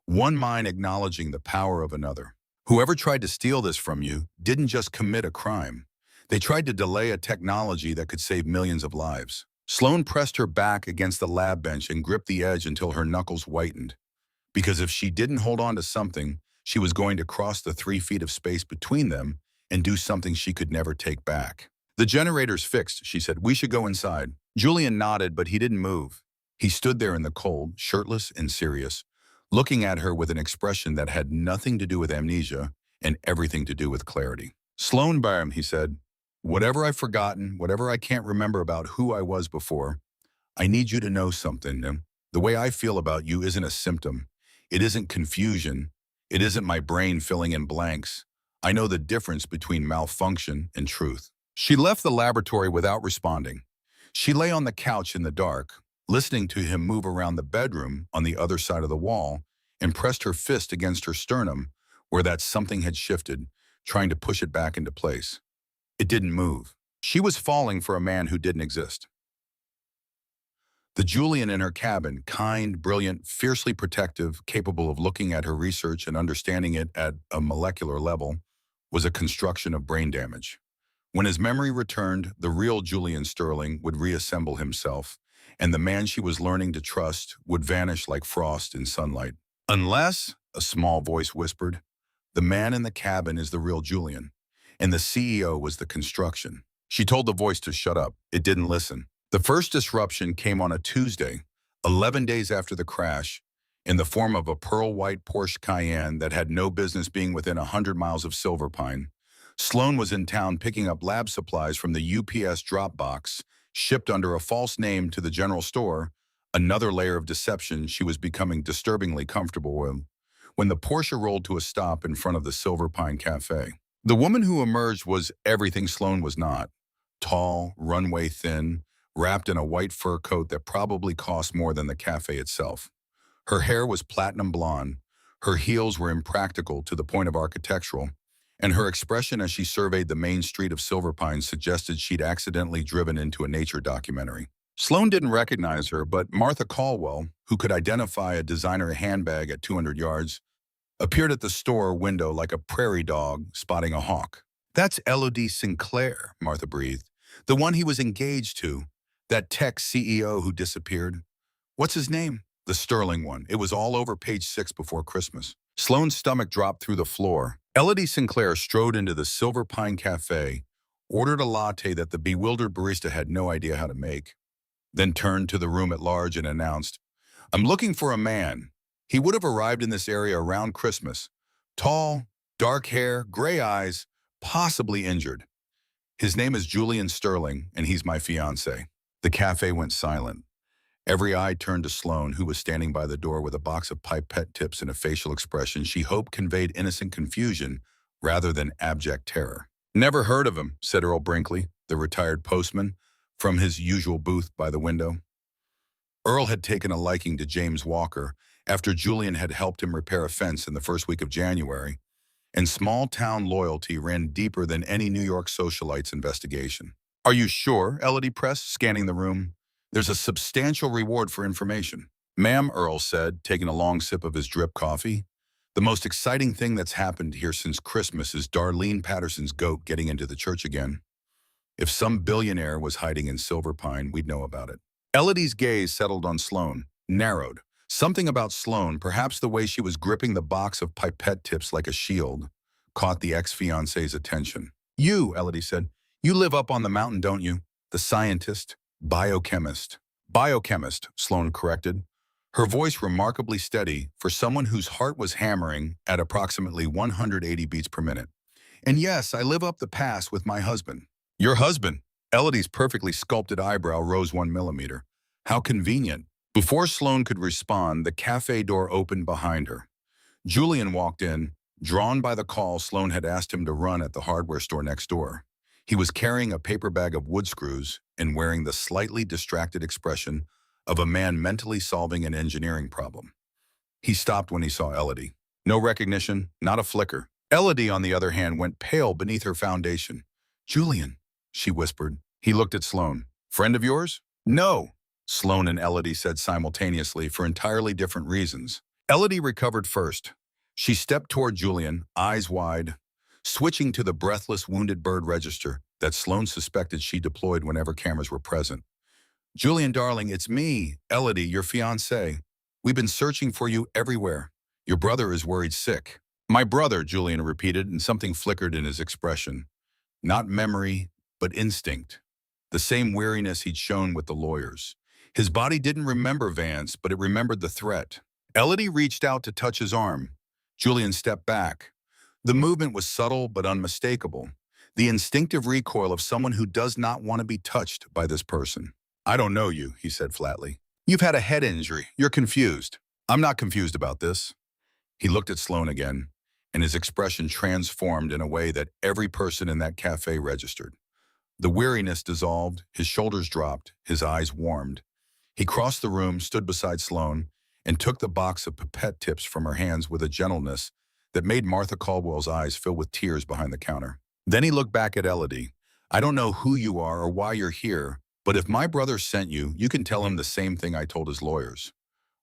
One mind acknowledging the power of another. Whoever tried to steal this from you didn't just commit a crime. They tried to delay a technology that could save millions of lives. Sloane pressed her back against the lab bench and gripped the edge until her knuckles whitened. Because if she didn't hold on to something, she was going to cross the 3 feet of space between them and do something she could never take back. The generator's fixed, she said. We should go inside. Julian nodded, but he didn't move. He stood there in the cold, shirtless and serious, looking at her with an expression that had nothing to do with amnesia and everything to do with clarity. Sloane Byram, he said, whatever I've forgotten, whatever I can't remember about who I was before, I need you to know something. The way I feel about you isn't a symptom. It isn't confusion. It isn't my brain filling in blanks. I know the difference between malfunction and truth. She left the laboratory without responding. She lay on the couch in the dark, listening to him move around the bedroom on the other side of the wall, and pressed her fist against her sternum where that something had shifted, trying to push it back into place. It didn't move. She was falling for a man who didn't exist. The Julian in her cabin, kind, brilliant, fiercely protective, capable of looking at her research and understanding it at a molecular level, was a construction of brain damage. When his memory returned, the real Julian Sterling would reassemble himself, and the man she was learning to trust would vanish like frost in sunlight. Unless, a small voice whispered, the man in the cabin is the real Julian, and the CEO was the construction. She told the voice to shut up. It didn't listen. The first disruption came on a Tuesday, 11 days after the crash, in the form of a pearl-white Porsche Cayenne that had no business being within 100 miles of Silver Pine. Sloan was in town picking up lab supplies from the UPS drop box, shipped under a false name to the general store, another layer of deception she was becoming disturbingly comfortable with, when the Porsche rolled to a stop in front of the Silver Pine Cafe. The woman who emerged was everything Sloan was not. Tall, runway thin, wrapped in a white fur coat that probably cost more than the cafe itself. Her hair was platinum blonde, her heels were impractical to the point of architectural, and her expression as she surveyed the main street of Silver Pine suggested she'd accidentally driven into a nature documentary. Sloan didn't recognize her, but Martha Caldwell, who could identify a designer handbag at 200 yards, appeared at the store window like a prairie dog spotting a hawk. "That's Elodie Sinclair," Martha breathed. "The one he was engaged to, that tech CEO who disappeared. What's his name?" "The Sterling one. It was all over page 6 before Christmas." Sloan's stomach dropped through the floor. Elodie Sinclair strode into the Silver Pine Cafe, ordered a latte that the bewildered barista had no idea how to make, then turned to the room at large and announced, "I'm looking for a man. He would have arrived in this area around Christmas. Tall, dark hair, gray eyes, possibly injured. His name is Julian Sterling, and he's my fiancé." The cafe went silent. Every eye turned to Sloan, who was standing by the door with a box of pipette tips and a facial expression she hoped conveyed innocent confusion rather than abject terror. "Never heard of him," said Earl Brinkley, the retired postman, from his usual booth by the window. Earl had taken a liking to James Walker after Julian had helped him repair a fence in the first week of January, and small-town loyalty ran deeper than any New York socialite's investigation. "Are you sure?" Elodie pressed, scanning the room. "There's a substantial reward for information." "Ma'am," Earl said, taking a long sip of his drip coffee, "the most exciting thing that's happened here since Christmas is Darlene Patterson's goat getting into the church again. If some billionaire was hiding in Silver Pine, we'd know about it." Elodie's gaze settled on Sloan, narrowed. Something about Sloan, perhaps the way she was gripping the box of pipette tips like a shield, caught the ex-fiancé's attention. "You," Elodie said, "you live up on the mountain, don't you? The scientist, biochemist." "Biochemist," Sloan corrected, her voice remarkably steady for someone whose heart was hammering at approximately 180 beats per minute. "And yes, I live up the pass with my husband." "Your husband?" Elodie's perfectly sculpted eyebrow rose 1 millimeter. "How convenient." Before Sloan could respond, the cafe door opened behind her. Julian walked in, drawn by the call Sloan had asked him to run at the hardware store next door. He was carrying a paper bag of wood screws and wearing the slightly distracted expression of a man mentally solving an engineering problem. He stopped when he saw Elodie. No recognition, not a flicker. Elodie, on the other hand, went pale beneath her foundation. "Julian," she whispered. He looked at Sloan. "Friend of yours?" "No," Sloan and Elodie said simultaneously for entirely different reasons. Elodie recovered first. She stepped toward Julian, eyes wide, switching to the breathless wounded bird register that Sloan suspected she deployed whenever cameras were present. "Julian, darling, it's me, Elodie, your fiancé. We've been searching for you everywhere. Your brother is worried sick." "My brother," Julian repeated, and something flickered in his expression. Not memory, but instinct. The same weariness he'd shown with the lawyers. His body didn't remember Vance, but it remembered the threat. Elodie reached out to touch his arm. Julian stepped back. The movement was subtle but unmistakable. The instinctive recoil of someone who does not want to be touched by this person. "I don't know you," he said flatly. "You've had a head injury. You're confused." "I'm not confused about this." He looked at Sloan again, and his expression transformed in a way that every person in that cafe registered. The weariness dissolved, his shoulders dropped, his eyes warmed. He crossed the room, stood beside Sloane, and took the box of pipette tips from her hands with a gentleness that made Martha Caldwell's eyes fill with tears behind the counter. Then he looked back at Elodie. I don't know who you are or why you're here, but if my brother sent you, you can tell him the same thing I told his lawyers.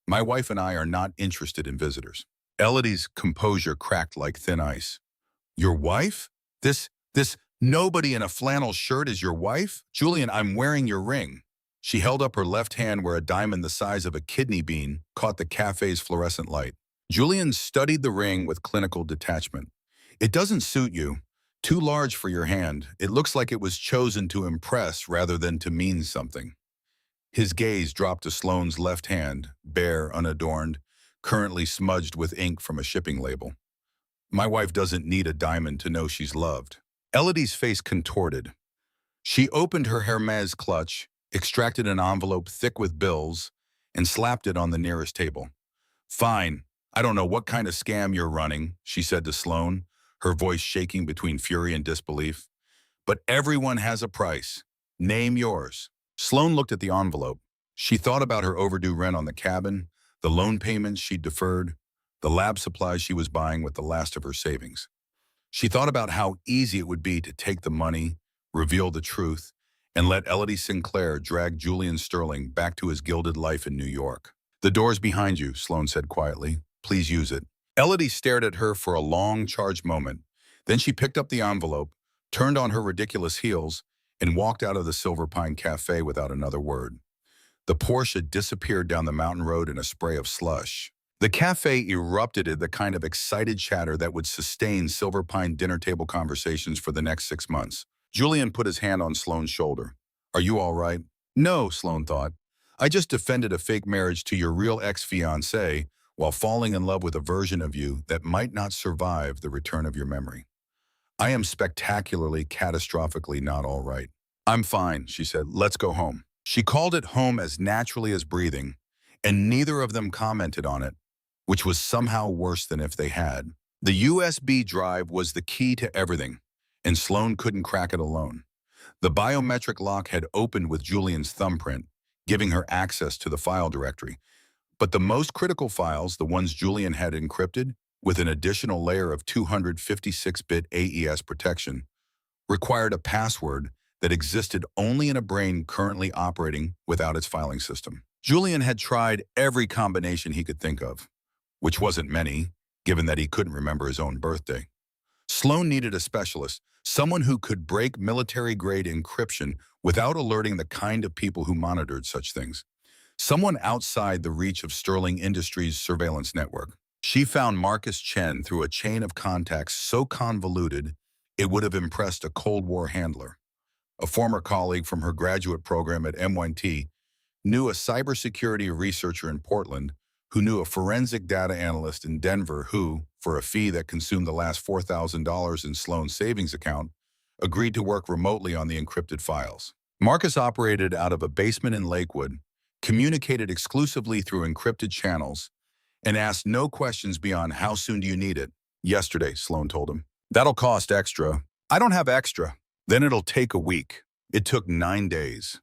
My wife and I are not interested in visitors. Elodie's composure cracked like thin ice. Your wife? This nobody in a flannel shirt is your wife? Julian, I'm wearing your ring. She held up her left hand where a diamond the size of a kidney bean caught the cafe's fluorescent light. Julian studied the ring with clinical detachment. It doesn't suit you. Too large for your hand. It looks like it was chosen to impress rather than to mean something. His gaze dropped to Sloane's left hand, bare, unadorned, currently smudged with ink from a shipping label. My wife doesn't need a diamond to know she's loved. Elodie's face contorted. She opened her Hermes clutch, extracted an envelope thick with bills, and slapped it on the nearest table. Fine. I don't know what kind of scam you're running, she said to Sloane, her voice shaking between fury and disbelief. But everyone has a price. Name yours. Sloane looked at the envelope. She thought about her overdue rent on the cabin, the loan payments she'd deferred, the lab supplies she was buying with the last of her savings. She thought about how easy it would be to take the money, reveal the truth, and let Elodie Sinclair drag Julian Sterling back to his gilded life in New York. The door's behind you, Sloane said quietly. Please use it. Elodie stared at her for a long, charged moment. Then she picked up the envelope, turned on her ridiculous heels, and walked out of the Silver Pine Cafe without another word. The Porsche disappeared down the mountain road in a spray of slush. The cafe erupted in the kind of excited chatter that would sustain Silver Pine dinner table conversations for the next 6 months. Julian put his hand on Sloane's shoulder. Are you all right? No, Sloane thought. I just defended a fake marriage to your real ex-fiancé while falling in love with a version of you that might not survive the return of your memory. I am spectacularly, catastrophically not all right. I'm fine, she said. Let's go home. She called it home as naturally as breathing, and neither of them commented on it, which was somehow worse than if they had. The USB drive was the key to everything, and Sloane couldn't crack it alone. The biometric lock had opened with Julian's thumbprint, giving her access to the file directory. But the most critical files, the ones Julian had encrypted, with an additional layer of 256-bit AES protection, required a password that existed only in a brain currently operating without its filing system. Julian had tried every combination he could think of, which wasn't many, given that he couldn't remember his own birthday. Sloane needed a specialist, someone who could break military-grade encryption without alerting the kind of people who monitored such things. Someone outside the reach of Sterling Industries' surveillance network. She found Marcus Chen through a chain of contacts so convoluted it would have impressed a Cold War handler. A former colleague from her graduate program at MIT knew a cybersecurity researcher in Portland who knew a forensic data analyst in Denver who, for a fee that consumed the last $4,000 in Sloane's savings account, agreed to work remotely on the encrypted files. Marcus operated out of a basement in Lakewood, communicated exclusively through encrypted channels, and asked no questions beyond how soon do you need it? Yesterday, Sloane told him. That'll cost extra. I don't have extra. Then it'll take a week. It took 9 days.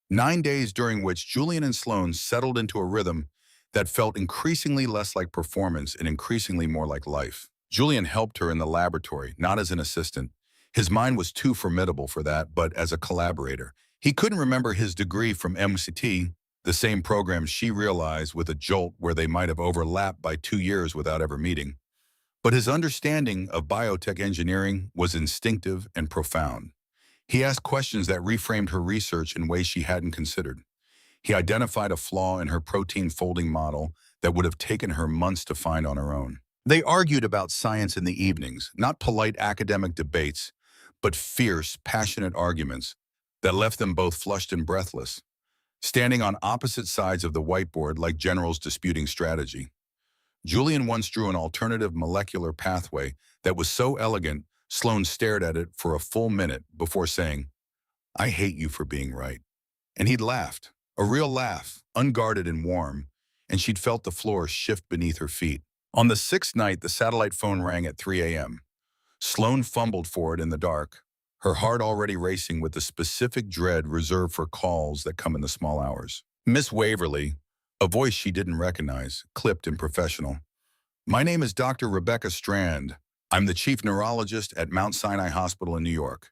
9 days during which Julian and Sloane settled into a rhythm that felt increasingly less like performance and increasingly more like life. Julian helped her in the laboratory, not as an assistant. His mind was too formidable for that, but as a collaborator. He couldn't remember his degree from MCT, the same program she realized with a jolt where they might have overlapped by 2 years without ever meeting. But his understanding of biotech engineering was instinctive and profound. He asked questions that reframed her research in ways she hadn't considered. He identified a flaw in her protein folding model that would have taken her months to find on her own. They argued about science in the evenings, not polite academic debates, but fierce, passionate arguments that left them both flushed and breathless, standing on opposite sides of the whiteboard like generals disputing strategy. Julian once drew an alternative molecular pathway that was so elegant, Sloane stared at it for a full minute before saying, I hate you for being right. And he'd laughed, a real laugh, unguarded and warm, and she'd felt the floor shift beneath her feet. On the 6th night, the satellite phone rang at 3 a.m. Sloane fumbled for it in the dark, her heart already racing with the specific dread reserved for calls that come in the small hours. Miss Waverly, a voice she didn't recognize, clipped and professional. My name is Dr. Rebecca Strand. I'm the chief neurologist at Mount Sinai Hospital in New York.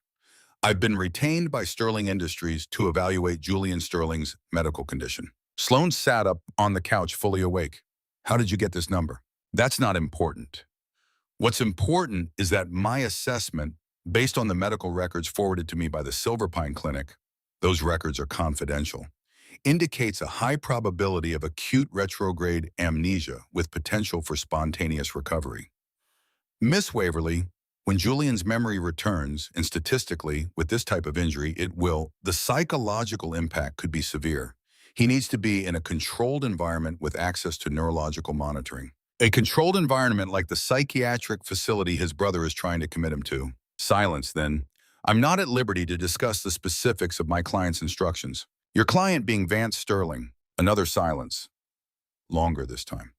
I've been retained by Sterling Industries to evaluate Julian Sterling's medical condition. Sloan sat up on the couch, fully awake. How did you get this number? That's not important. What's important is that my assessment, based on the medical records forwarded to me by the Silver Pine Clinic, those records are confidential, indicates a high probability of acute retrograde amnesia with potential for spontaneous recovery. Miss Waverly, when Julian's memory returns, and statistically, with this type of injury, it will, the psychological impact could be severe. He needs to be in a controlled environment with access to neurological monitoring. A controlled environment like the psychiatric facility his brother is trying to commit him to. Silence, then. I'm not at liberty to discuss the specifics of my client's instructions. Your client being Vance Sterling. Another silence. Longer this time.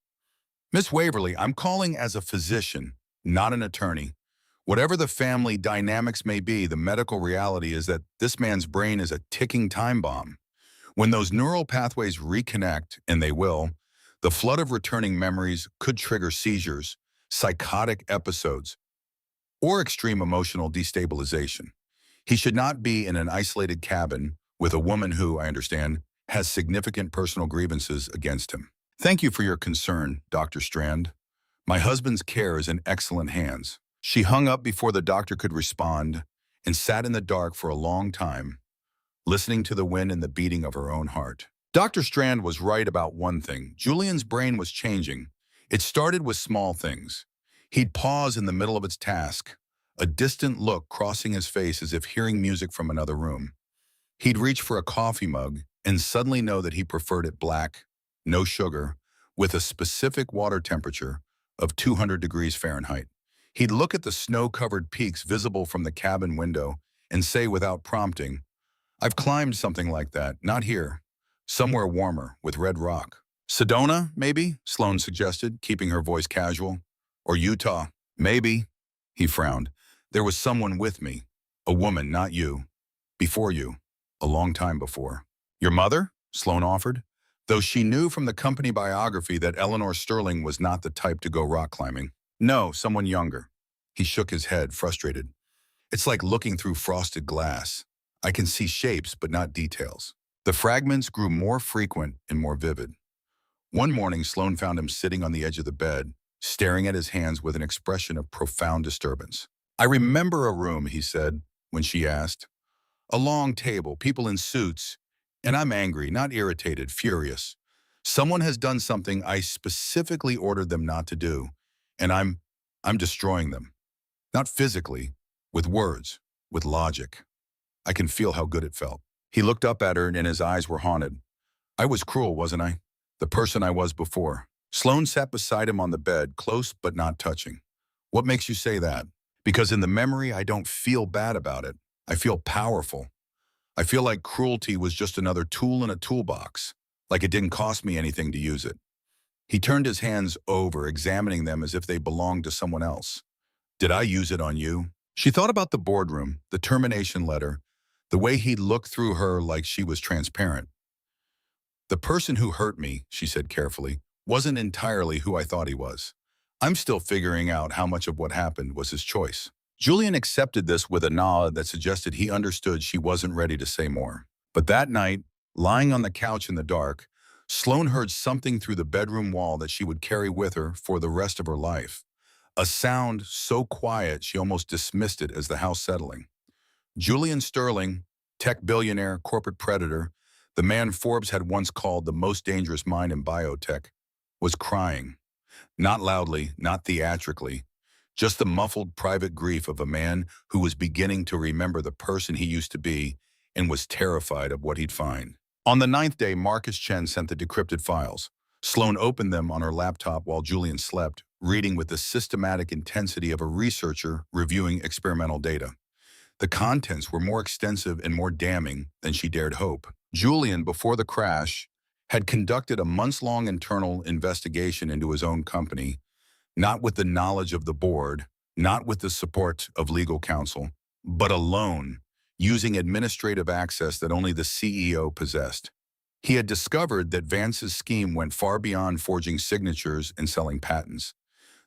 Miss Waverly, I'm calling as a physician, not an attorney. Whatever the family dynamics may be, the medical reality is that this man's brain is a ticking time bomb. When those neural pathways reconnect, and they will, the flood of returning memories could trigger seizures, psychotic episodes, or extreme emotional destabilization. He should not be in an isolated cabin with a woman who, I understand, has significant personal grievances against him. Thank you for your concern, Dr. Strand. My husband's care is in excellent hands. She hung up before the doctor could respond and sat in the dark for a long time, listening to the wind and the beating of her own heart. Dr. Strand was right about one thing. Julian's brain was changing. It started with small things. He'd pause in the middle of its task, a distant look crossing his face as if hearing music from another room. He'd reach for a coffee mug and suddenly know that he preferred it black, no sugar, with a specific water temperature of 200 degrees Fahrenheit. He'd look at the snow-covered peaks visible from the cabin window and say without prompting, I've climbed something like that, not here. Somewhere warmer, with red rock. Sedona, maybe? Sloan suggested, keeping her voice casual. Or Utah. Maybe. He frowned. There was someone with me. A woman, not you. Before you. A long time before. Your mother? Sloan offered. Though she knew from the company biography that Eleanor Sterling was not the type to go rock climbing. No, someone younger. He shook his head, frustrated. It's like looking through frosted glass. I can see shapes, but not details. The fragments grew more frequent and more vivid. One morning, Sloan found him sitting on the edge of the bed, staring at his hands with an expression of profound disturbance. I remember a room, he said, when she asked. A long table, people in suits, and I'm angry, not irritated, furious. Someone has done something I specifically ordered them not to do, and I'm destroying them. Not physically, with words, with logic. I can feel how good it felt. He looked up at her and his eyes were haunted. I was cruel, wasn't I? The person I was before. Sloan sat beside him on the bed, close but not touching. What makes you say that? Because in the memory, I don't feel bad about it. I feel powerful. I feel like cruelty was just another tool in a toolbox, like it didn't cost me anything to use it. He turned his hands over, examining them as if they belonged to someone else. Did I use it on you? She thought about the boardroom, the termination letter, the way he'd looked through her like she was transparent. The person who hurt me, she said carefully, wasn't entirely who I thought he was. I'm still figuring out how much of what happened was his choice. Julian accepted this with a nod that suggested he understood she wasn't ready to say more. But that night, lying on the couch in the dark, Sloan heard something through the bedroom wall that she would carry with her for the rest of her life. A sound so quiet she almost dismissed it as the house settling. Julian Sterling, tech billionaire, corporate predator, the man Forbes had once called the most dangerous mind in biotech, was crying. Not loudly, not theatrically, just the muffled private grief of a man who was beginning to remember the person he used to be and was terrified of what he'd find. On the 9th day, Marcus Chen sent the decrypted files. Sloan opened them on her laptop while Julian slept, reading with the systematic intensity of a researcher reviewing experimental data. The contents were more extensive and more damning than she dared hope. Julian, before the crash, had conducted a months-long internal investigation into his own company, not with the knowledge of the board, not with the support of legal counsel, but alone, using administrative access that only the CEO possessed. He had discovered that Vance's scheme went far beyond forging signatures and selling patents.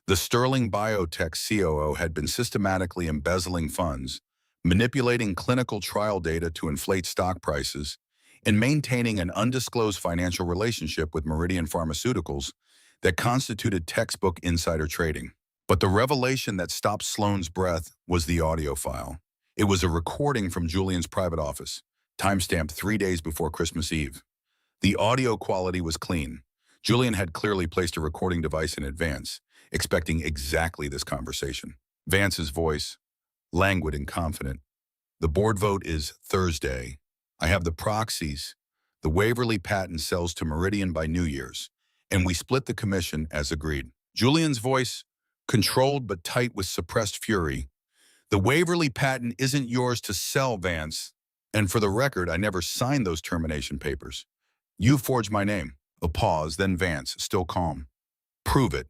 The Sterling Biotech COO had been systematically embezzling funds, manipulating clinical trial data to inflate stock prices, and maintaining an undisclosed financial relationship with Meridian Pharmaceuticals that constituted textbook insider trading. But the revelation that stopped Sloane's breath was the audio file. It was a recording from Julian's private office, timestamped 3 days before Christmas Eve. The audio quality was clean. Julian had clearly placed a recording device in advance, expecting exactly this conversation. Vance's voice, languid and confident. The board vote is Thursday. I have the proxies. The Waverly patent sells to Meridian by New Year's, and we split the commission as agreed. Julian's voice, controlled but tight with suppressed fury. The Waverly patent isn't yours to sell, Vance. And for the record, I never signed those termination papers. You forged my name. A pause, then Vance, still calm. Prove it.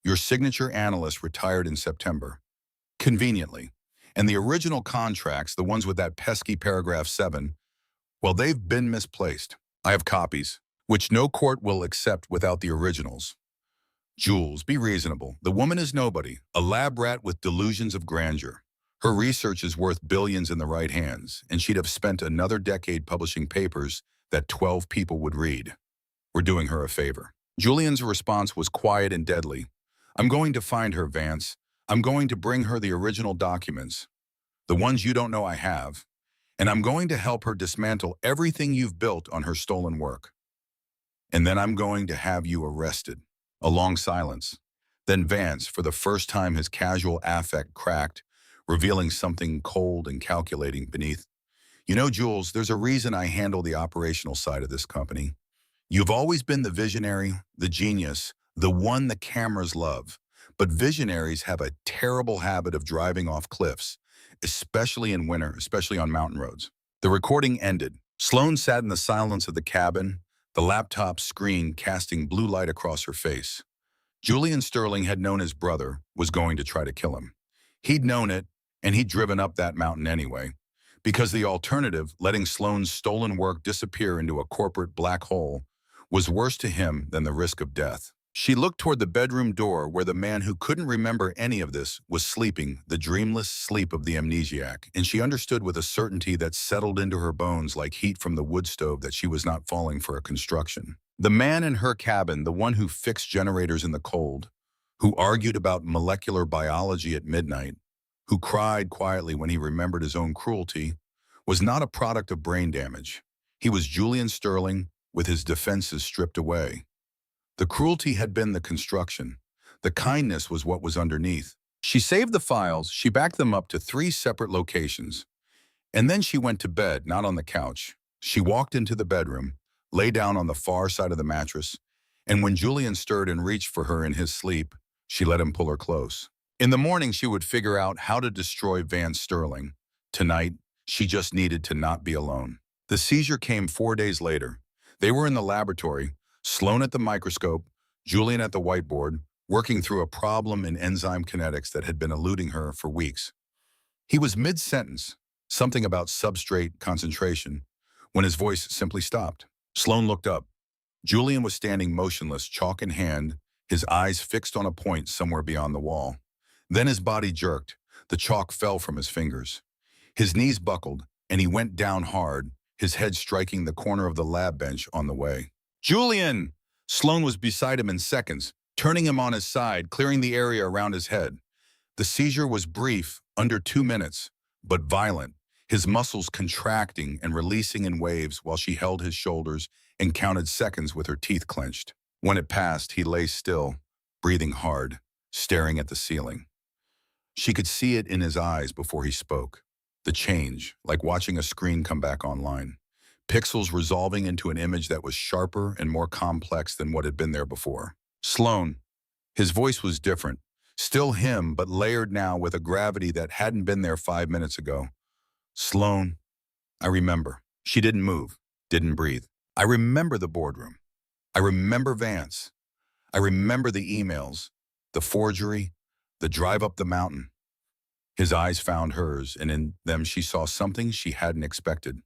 Your signature analyst retired in September. Conveniently. And the original contracts, the ones with that pesky paragraph 7, well, they've been misplaced. I have copies, which no court will accept without the originals. Jules, be reasonable. The woman is nobody, a lab rat with delusions of grandeur. Her research is worth billions in the right hands, and she'd have spent another decade publishing papers that 12 people would read. We're doing her a favor. Julian's response was quiet and deadly. I'm going to find her, Vance. I'm going to bring her the original documents, the ones you don't know I have, and I'm going to help her dismantle everything you've built on her stolen work. And then I'm going to have you arrested. A long silence. Then Vance, for the first time, his casual affect cracked, revealing something cold and calculating beneath. You know, Jules, there's a reason I handle the operational side of this company. You've always been the visionary, the genius, the one the cameras love. But visionaries have a terrible habit of driving off cliffs, especially in winter, especially on mountain roads. The recording ended. Sloane sat in the silence of the cabin, the laptop screen casting blue light across her face. Julian Sterling had known his brother was going to try to kill him. He'd known it, and he'd driven up that mountain anyway, because the alternative, letting Sloane's stolen work disappear into a corporate black hole, was worse to him than the risk of death. She looked toward the bedroom door where the man who couldn't remember any of this was sleeping, the dreamless sleep of the amnesiac, and she understood with a certainty that settled into her bones like heat from the wood stove that she was not falling for a construction. The man in her cabin, the one who fixed generators in the cold, who argued about molecular biology at midnight, who cried quietly when he remembered his own cruelty, was not a product of brain damage. He was Julian Sterling with his defenses stripped away. The cruelty had been the construction. The kindness was what was underneath. She saved the files, she backed them up to 3 separate locations. And then she went to bed, not on the couch. She walked into the bedroom, lay down on the far side of the mattress, and when Julian stirred and reached for her in his sleep, she let him pull her close. In the morning, she would figure out how to destroy Vance Sterling. Tonight, she just needed to not be alone. The seizure came 4 days later. They were in the laboratory, Sloane at the microscope, Julian at the whiteboard, working through a problem in enzyme kinetics that had been eluding her for weeks. He was mid-sentence, something about substrate concentration, when his voice simply stopped. Sloane looked up. Julian was standing motionless, chalk in hand, his eyes fixed on a point somewhere beyond the wall. Then his body jerked. The chalk fell from his fingers. His knees buckled, and he went down hard, his head striking the corner of the lab bench on the way. Julian! Sloane was beside him in seconds, turning him on his side, clearing the area around his head. The seizure was brief, under 2 minutes, but violent, his muscles contracting and releasing in waves while she held his shoulders and counted seconds with her teeth clenched. When it passed, he lay still, breathing hard, staring at the ceiling. She could see it in his eyes before he spoke. The change, like watching a screen come back online. Pixels resolving into an image that was sharper and more complex than what had been there before. Sloane. His voice was different. Still him, but layered now with a gravity that hadn't been there 5 minutes ago. Sloane. I remember. She didn't move, didn't breathe. I remember the boardroom. I remember Vance. I remember the emails, the forgery, the drive up the mountain. His eyes found hers, and in them she saw something she hadn't expected.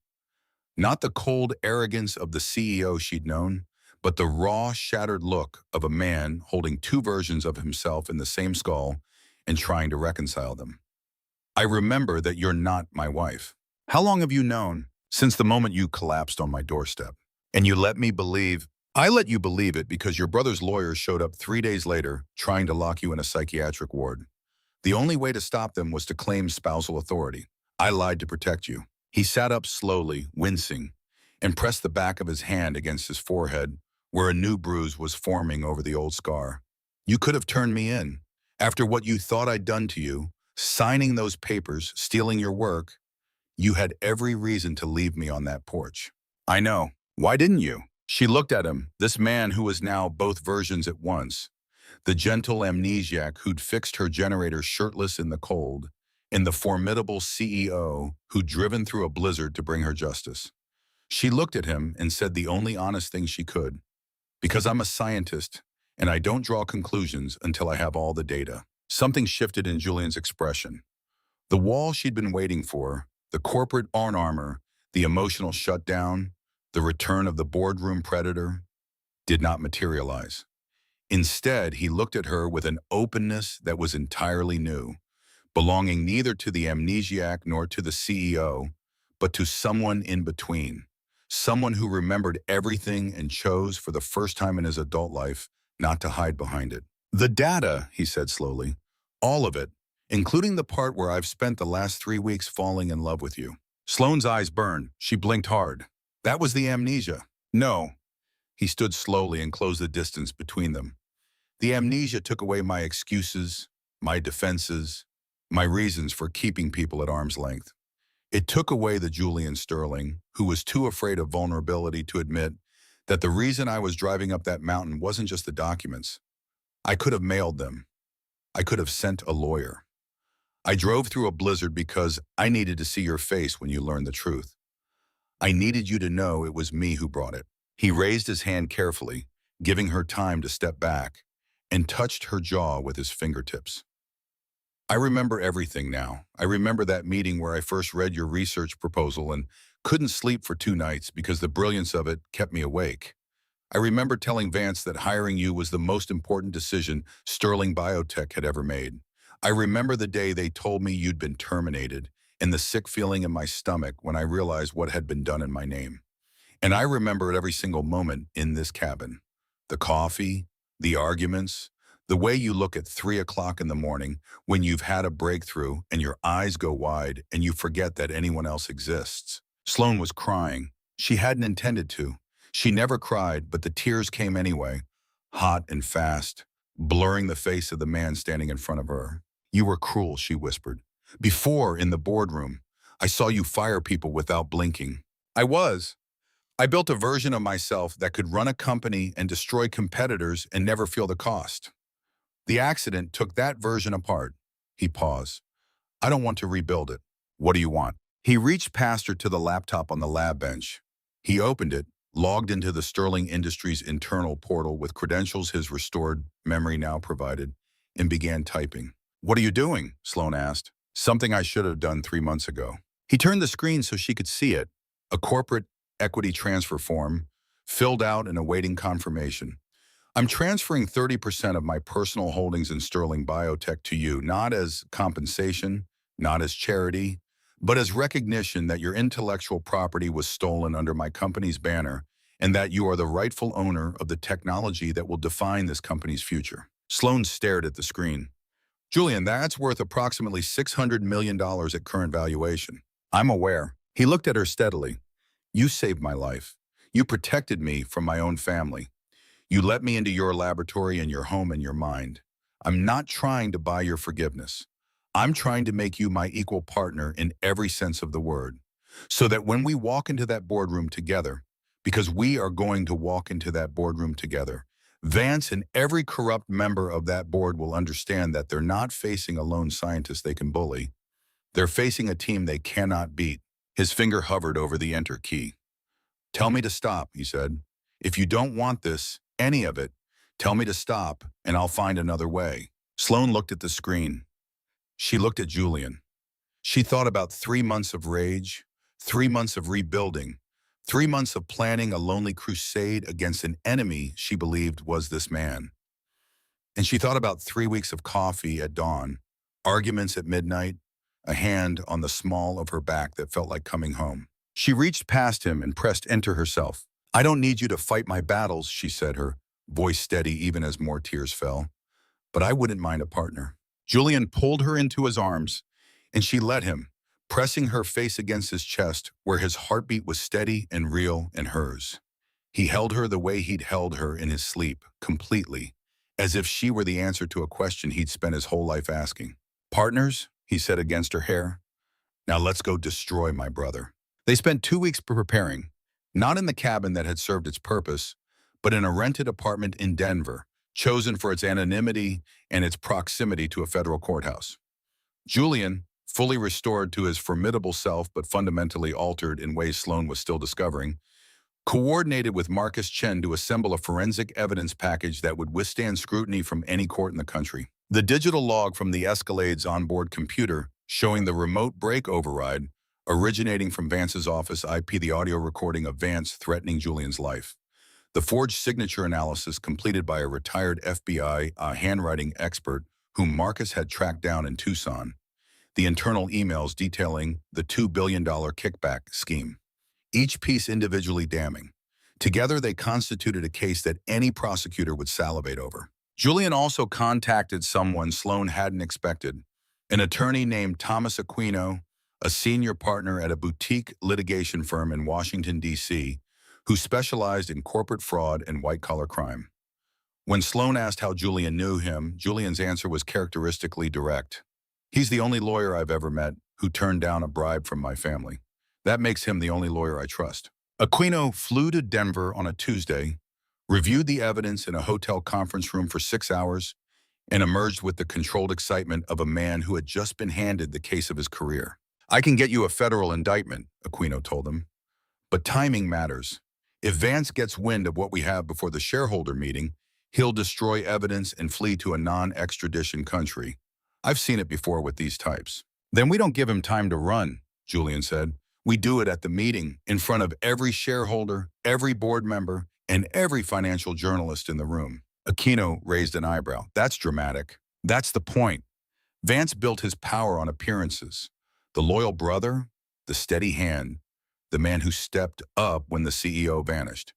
Not the cold arrogance of the CEO she'd known, but the raw, shattered look of a man holding two versions of himself in the same skull and trying to reconcile them. I remember that you're not my wife. How long have you known? Since the moment you collapsed on my doorstep. And you let me believe. I let you believe it because your brother's lawyer showed up 3 days later trying to lock you in a psychiatric ward. The only way to stop them was to claim spousal authority. I lied to protect you. He sat up slowly, wincing, and pressed the back of his hand against his forehead, where a new bruise was forming over the old scar. You could have turned me in. After what you thought I'd done to you, signing those papers, stealing your work, you had every reason to leave me on that porch. I know. Why didn't you? She looked at him, this man who was now both versions at once. The gentle amnesiac who'd fixed her generator shirtless in the cold, and the formidable CEO who'd driven through a blizzard to bring her justice. She looked at him and said the only honest thing she could. Because I'm a scientist, and I don't draw conclusions until I have all the data. Something shifted in Julian's expression. The wall she'd been waiting for, the corporate on armor, the emotional shutdown, the return of the boardroom predator, did not materialize. Instead, he looked at her with an openness that was entirely new, belonging neither to the amnesiac nor to the CEO, but to someone in between. Someone who remembered everything and chose, for the first time in his adult life, not to hide behind it. The data, he said slowly, all of it, including the part where I've spent the last 3 weeks falling in love with you. Sloane's eyes burned. She blinked hard. That was the amnesia. No. He stood slowly and closed the distance between them. The amnesia took away my excuses, my defenses, my reasons for keeping people at arm's length. It took away the Julian Sterling, who was too afraid of vulnerability to admit that the reason I was driving up that mountain wasn't just the documents. I could have mailed them. I could have sent a lawyer. I drove through a blizzard because I needed to see your face when you learned the truth. I needed you to know it was me who brought it. He raised his hand carefully, giving her time to step back, and touched her jaw with his fingertips. I remember everything now. I remember that meeting where I first read your research proposal and couldn't sleep for 2 nights because the brilliance of it kept me awake. I remember telling Vance that hiring you was the most important decision Sterling Biotech had ever made. I remember the day they told me you'd been terminated and the sick feeling in my stomach when I realized what had been done in my name. And I remember every single moment in this cabin. The coffee, the arguments, the way you look at 3 o'clock in the morning when you've had a breakthrough and your eyes go wide and you forget that anyone else exists. Sloane was crying. She hadn't intended to. She never cried, but the tears came anyway, hot and fast, blurring the face of the man standing in front of her. You were cruel, she whispered. Before, in the boardroom, I saw you fire people without blinking. I was. I built a version of myself that could run a company and destroy competitors and never feel the cost. The accident took that version apart. He paused. I don't want to rebuild it. What do you want? He reached past her to the laptop on the lab bench. He opened it, logged into the Sterling Industries internal portal with credentials his restored memory now provided, and began typing. What are you doing? Sloane asked. Something I should have done 3 months ago. He turned the screen so she could see it. A corporate equity transfer form, filled out and awaiting confirmation. I'm transferring 30% of my personal holdings in Sterling Biotech to you, not as compensation, not as charity, but as recognition that your intellectual property was stolen under my company's banner and that you are the rightful owner of the technology that will define this company's future. Sloane stared at the screen. Julian, that's worth approximately $600 million at current valuation. I'm aware. He looked at her steadily. You saved my life. You protected me from my own family. You let me into your laboratory and your home and your mind. I'm not trying to buy your forgiveness. I'm trying to make you my equal partner in every sense of the word, so that when we walk into that boardroom together, because we are going to walk into that boardroom together, Vance and every corrupt member of that board will understand that they're not facing a lone scientist they can bully. They're facing a team they cannot beat. His finger hovered over the enter key. Tell me to stop, he said. If you don't want this, any of it, tell me to stop and I'll find another way. Sloane looked at the screen. She looked at Julian. She thought about 3 months of rage, 3 months of rebuilding, 3 months of planning a lonely crusade against an enemy she believed was this man. And she thought about 3 weeks of coffee at dawn, arguments at midnight, a hand on the small of her back that felt like coming home. She reached past him and pressed enter herself. "I don't need you to fight my battles," she said, her voice steady even as more tears fell. "But I wouldn't mind a partner." Julian pulled her into his arms, and she let him, pressing her face against his chest where his heartbeat was steady and real in hers. He held her the way he'd held her in his sleep, completely, as if she were the answer to a question he'd spent his whole life asking. "Partners?" he said against her hair. "Now let's go destroy my brother." They spent 2 weeks preparing, not in the cabin that had served its purpose, but in a rented apartment in Denver, chosen for its anonymity and its proximity to a federal courthouse. Julian, fully restored to his formidable self but fundamentally altered in ways Sloan was still discovering, coordinated with Marcus Chen to assemble a forensic evidence package that would withstand scrutiny from any court in the country. The digital log from the Escalade's onboard computer showing the remote brake override originating from Vance's office IP, the audio recording of Vance threatening Julian's life. The forged signature analysis completed by a retired FBI handwriting expert whom Marcus had tracked down in Tucson. The internal emails detailing the $2 billion kickback scheme, each piece individually damning. Together, they constituted a case that any prosecutor would salivate over. Julian also contacted someone Sloan hadn't expected, an attorney named Thomas Aquino, a senior partner at a boutique litigation firm in Washington, D.C., who specialized in corporate fraud and white-collar crime. When Sloan asked how Julian knew him, Julian's answer was characteristically direct. "He's the only lawyer I've ever met who turned down a bribe from my family. That makes him the only lawyer I trust." Aquino flew to Denver on a Tuesday, reviewed the evidence in a hotel conference room for 6 hours, and emerged with the controlled excitement of a man who had just been handed the case of his career. "I can get you a federal indictment," Aquino told him. "But timing matters. If Vance gets wind of what we have before the shareholder meeting, he'll destroy evidence and flee to a non-extradition country. I've seen it before with these types." "Then we don't give him time to run," Julian said. "We do it at the meeting, in front of every shareholder, every board member, and every financial journalist in the room." Aquino raised an eyebrow. "That's dramatic." "That's the point. Vance built his power on appearances. The loyal brother, the steady hand, the man who stepped up when the CEO vanished.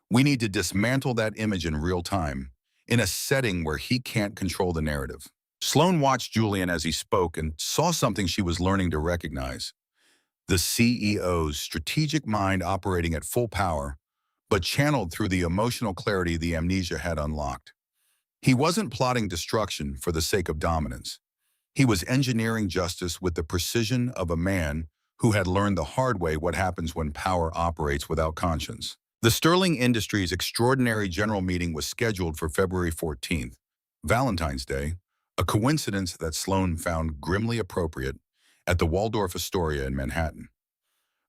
We need to dismantle that image in real time, in a setting where he can't control the narrative." Sloan watched Julian as he spoke and saw something she was learning to recognize. The CEO's strategic mind operating at full power, but channeled through the emotional clarity the amnesia had unlocked. He wasn't plotting destruction for the sake of dominance. He was engineering justice with the precision of a man who had learned the hard way what happens when power operates without conscience. The Sterling Industries Extraordinary General Meeting was scheduled for February 14th, Valentine's Day, a coincidence that Sloan found grimly appropriate, at the Waldorf Astoria in Manhattan.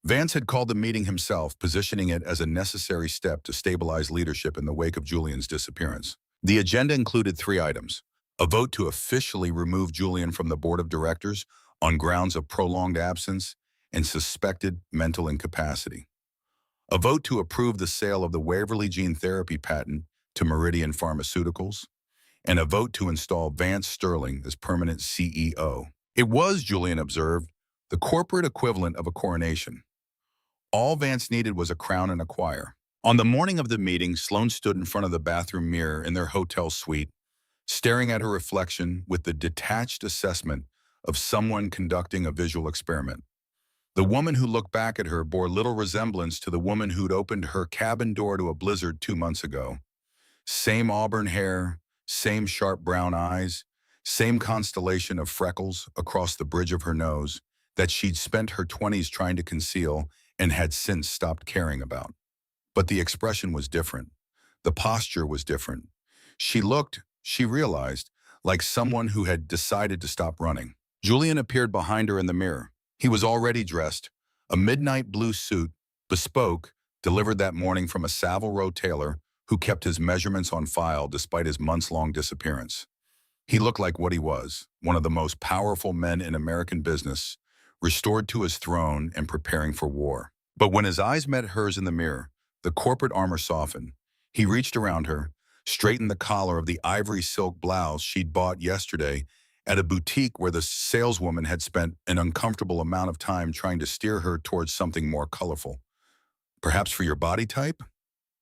Vance had called the meeting himself, positioning it as a necessary step to stabilize leadership in the wake of Julian's disappearance. The agenda included 3 items: a vote to officially remove Julian from the board of directors on grounds of prolonged absence and suspected mental incapacity, a vote to approve the sale of the Waverly gene therapy patent to Meridian Pharmaceuticals, and a vote to install Vance Sterling as permanent CEO. It was, Julian observed, the corporate equivalent of a coronation. All Vance needed was a crown and a choir. On the morning of the meeting, Sloan stood in front of the bathroom mirror in their hotel suite, staring at her reflection with the detached assessment of someone conducting a visual experiment. The woman who looked back at her bore little resemblance to the woman who'd opened her cabin door to a blizzard 2 months ago. Same auburn hair, same sharp brown eyes, same constellation of freckles across the bridge of her nose that she'd spent her 20s trying to conceal and had since stopped caring about. But the expression was different. The posture was different. She looked, she realized, like someone who had decided to stop running. Julian appeared behind her in the mirror. He was already dressed, a midnight blue suit, bespoke, delivered that morning from a Savile Row tailor who kept his measurements on file despite his months-long disappearance. He looked like what he was, one of the most powerful men in American business, restored to his throne and preparing for war. But when his eyes met hers in the mirror, the corporate armor softened. He reached around her, straightened the collar of the ivory silk blouse she'd bought yesterday at a boutique where the saleswoman had spent an uncomfortable amount of time trying to steer her towards something more colorful. Perhaps for your body type?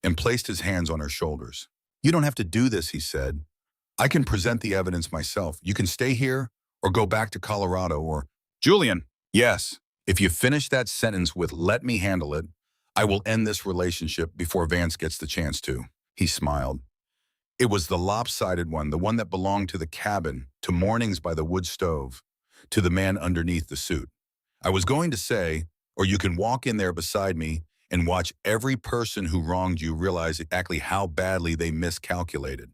And placed his hands on her shoulders. You don't have to do this, he said. I can present the evidence myself. You can stay here or go back to Colorado or... Julian, yes. If you finish that sentence with "let me handle it," I will end this relationship before Vance gets the chance to. He smiled. It was the lopsided one, the one that belonged to the cabin, to mornings by the wood stove, to the man underneath the suit. I was going to say, or you can walk in there beside me and watch every person who wronged you realize exactly how badly they miscalculated.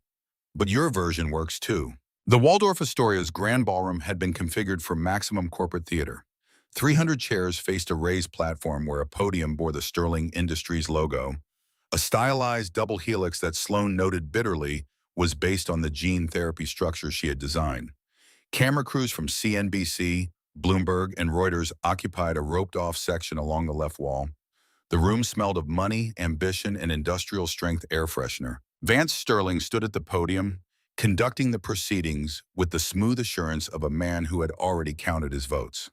But your version works too. The Waldorf Astoria's grand ballroom had been configured for maximum corporate theater. 300 chairs faced a raised platform where a podium bore the Sterling Industries logo. A stylized double helix that Sloan noted bitterly was based on the gene therapy structure she had designed. Camera crews from CNBC, Bloomberg, and Reuters occupied a roped-off section along the left wall. The room smelled of money, ambition, and industrial-strength air freshener. Vance Sterling stood at the podium, conducting the proceedings with the smooth assurance of a man who had already counted his votes.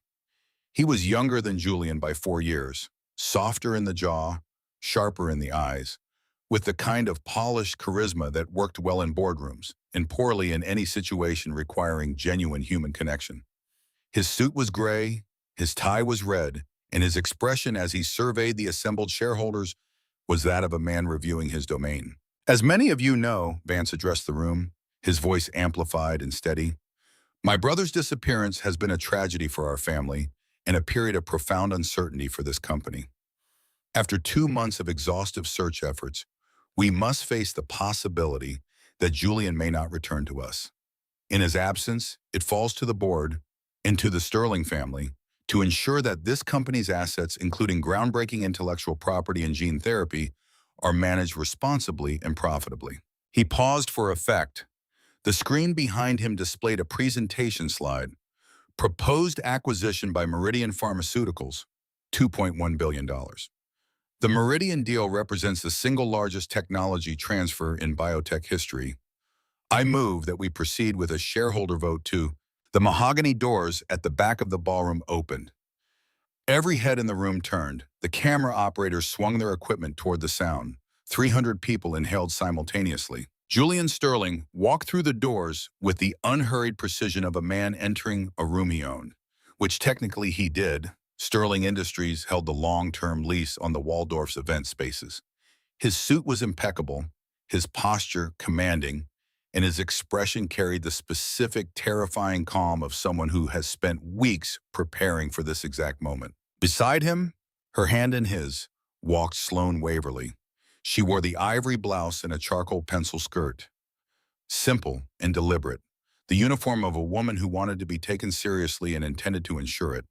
He was younger than Julian by 4 years, softer in the jaw, sharper in the eyes, with the kind of polished charisma that worked well in boardrooms and poorly in any situation requiring genuine human connection. His suit was gray, his tie was red, and his expression as he surveyed the assembled shareholders was that of a man reviewing his domain. As many of you know, Vance addressed the room, his voice amplified and steady. My brother's disappearance has been a tragedy for our family and a period of profound uncertainty for this company. After 2 months of exhaustive search efforts, we must face the possibility that Julian may not return to us. In his absence, it falls to the board and to the Sterling family to ensure that this company's assets, including groundbreaking intellectual property and gene therapy, are managed responsibly and profitably. He paused for effect. The screen behind him displayed a presentation slide. Proposed acquisition by Meridian Pharmaceuticals, $2.1 billion. The Meridian deal represents the single largest technology transfer in biotech history. I move that we proceed with a shareholder vote to... The mahogany doors at the back of the ballroom opened. Every head in the room turned. The camera operators swung their equipment toward the sound. 300 people inhaled simultaneously. Julian Sterling walked through the doors with the unhurried precision of a man entering a room he owned, which technically he did. Sterling Industries held the long-term lease on the Waldorf's event spaces. His suit was impeccable, his posture commanding, and his expression carried the specific, terrifying calm of someone who has spent weeks preparing for this exact moment. Beside him, her hand in his, walked Sloan Waverly. She wore the ivory blouse and a charcoal pencil skirt. Simple and deliberate, the uniform of a woman who wanted to be taken seriously and intended to ensure it.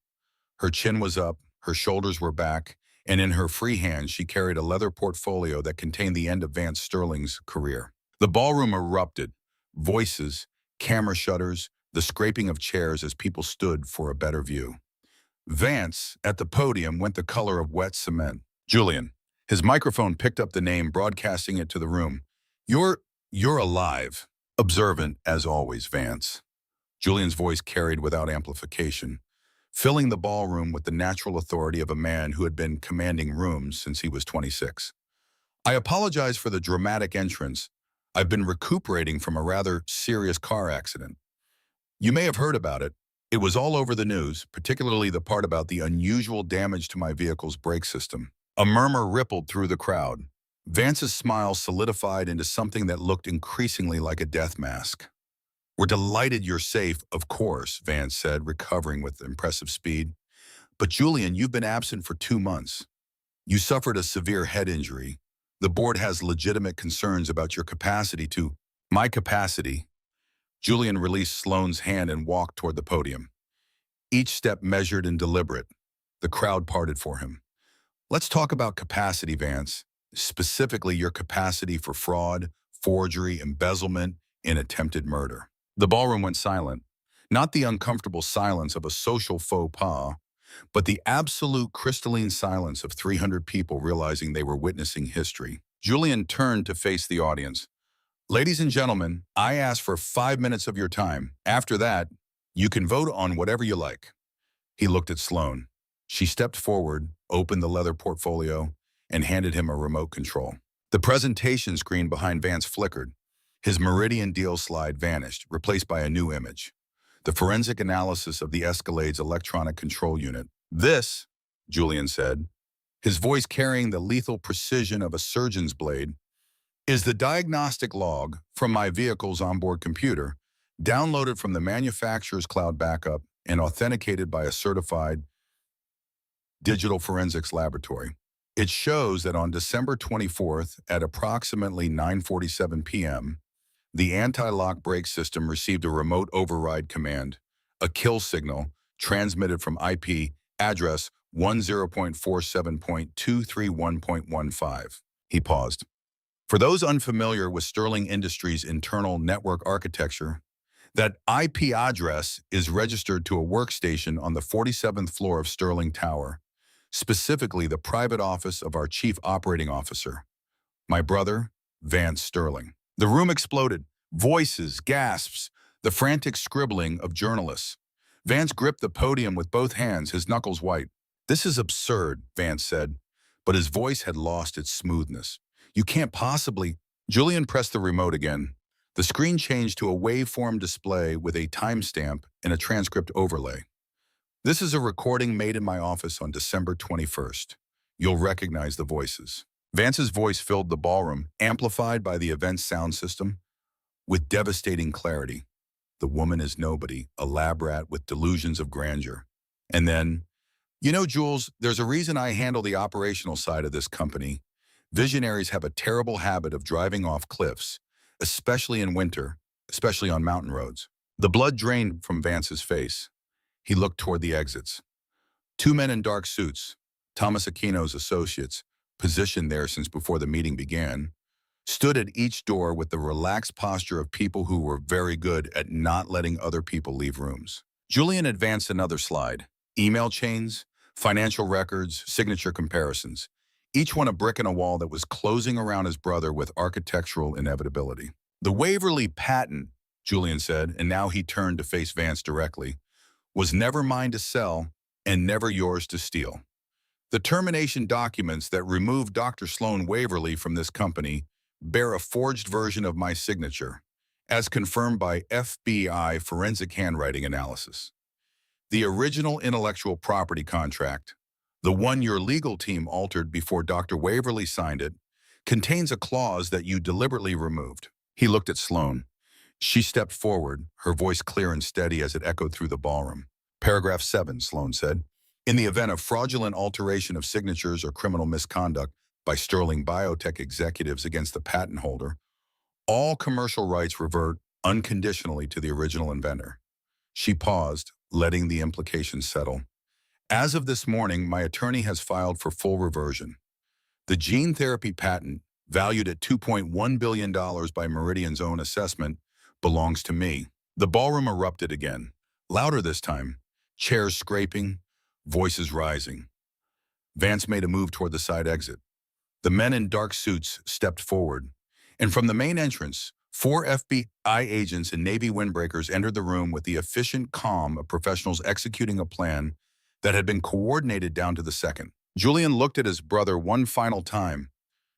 Her chin was up, her shoulders were back, and in her free hand she carried a leather portfolio that contained the end of Vance Sterling's career. The ballroom erupted. Voices, camera shutters, the scraping of chairs as people stood for a better view. Vance, at the podium, went the color of wet cement. Julian. His microphone picked up the name, broadcasting it to the room. You're alive. Observant, as always, Vance. Julian's voice carried without amplification, filling the ballroom with the natural authority of a man who had been commanding rooms since he was 26. I apologize for the dramatic entrance. I've been recuperating from a rather serious car accident. You may have heard about it. It was all over the news, particularly the part about the unusual damage to my vehicle's brake system. A murmur rippled through the crowd. Vance's smile solidified into something that looked increasingly like a death mask. We're delighted you're safe, of course, Vance said, recovering with impressive speed. But Julian, you've been absent for 2 months. You suffered a severe head injury. The board has legitimate concerns about your capacity to... My capacity. Julian released Sloan's hand and walked toward the podium. Each step measured and deliberate. The crowd parted for him. Let's talk about capacity, Vance. Specifically, your capacity for fraud, forgery, embezzlement, and attempted murder. The ballroom went silent. Not the uncomfortable silence of a social faux pas, but the absolute crystalline silence of 300 people realizing they were witnessing history. Julian turned to face the audience. Ladies and gentlemen, I ask for 5 minutes of your time. After that, you can vote on whatever you like. He looked at Sloane. She stepped forward, opened the leather portfolio, and handed him a remote control. The presentation screen behind Vance flickered. His Meridian deal slide vanished, replaced by a new image. The forensic analysis of the Escalade's electronic control unit. This, Julian said, his voice carrying the lethal precision of a surgeon's blade, is the diagnostic log from my vehicle's onboard computer, downloaded from the manufacturer's cloud backup and authenticated by a certified digital forensics laboratory. It shows that on December 24th at approximately 9:47 p.m., the anti-lock brake system received a remote override command, a kill signal transmitted from IP address 10.47.231.15. He paused. For those unfamiliar with Sterling Industries' internal network architecture, that IP address is registered to a workstation on the 47th floor of Sterling Tower, specifically the private office of our chief operating officer, my brother, Vance Sterling. The room exploded. Voices, gasps, the frantic scribbling of journalists. Vance gripped the podium with both hands, his knuckles white. This is absurd, Vance said, but his voice had lost its smoothness. You can't possibly... Julian pressed the remote again. The screen changed to a waveform display with a timestamp and a transcript overlay. This is a recording made in my office on December 21st. You'll recognize the voices. Vance's voice filled the ballroom, amplified by the event's sound system, with devastating clarity. The woman is nobody, a lab rat with delusions of grandeur. And then, you know, Jules, there's a reason I handle the operational side of this company. Visionaries have a terrible habit of driving off cliffs, especially in winter, especially on mountain roads. The blood drained from Vance's face. He looked toward the exits. Two men in dark suits, Thomas Aquino's associates, positioned there since before the meeting began, stood at each door with the relaxed posture of people who were very good at not letting other people leave rooms. Julian advanced another slide. Email chains, financial records, signature comparisons. Each one a brick in a wall that was closing around his brother with architectural inevitability. The Waverly patent, Julian said, and now he turned to face Vance directly, was never mine to sell and never yours to steal. The termination documents that removed Dr. Sloane Waverly from this company bear a forged version of my signature, as confirmed by FBI forensic handwriting analysis. The original intellectual property contract, the one your legal team altered before Dr. Waverly signed it, contains a clause that you deliberately removed. He looked at Sloane. She stepped forward, her voice clear and steady as it echoed through the ballroom. Paragraph 7, Sloane said. In the event of fraudulent alteration of signatures or criminal misconduct by Sterling Biotech executives against the patent holder, all commercial rights revert unconditionally to the original inventor. She paused, letting the implications settle. As of this morning, my attorney has filed for full reversion. The gene therapy patent, valued at $2.1 billion by Meridian's own assessment, belongs to me. The ballroom erupted again, louder this time, chairs scraping, voices rising. Vance made a move toward the side exit. The men in dark suits stepped forward, and from the main entrance, 4 FBI agents and Navy windbreakers entered the room with the efficient calm of professionals executing a plan that had been coordinated down to the second. Julian looked at his brother one final time.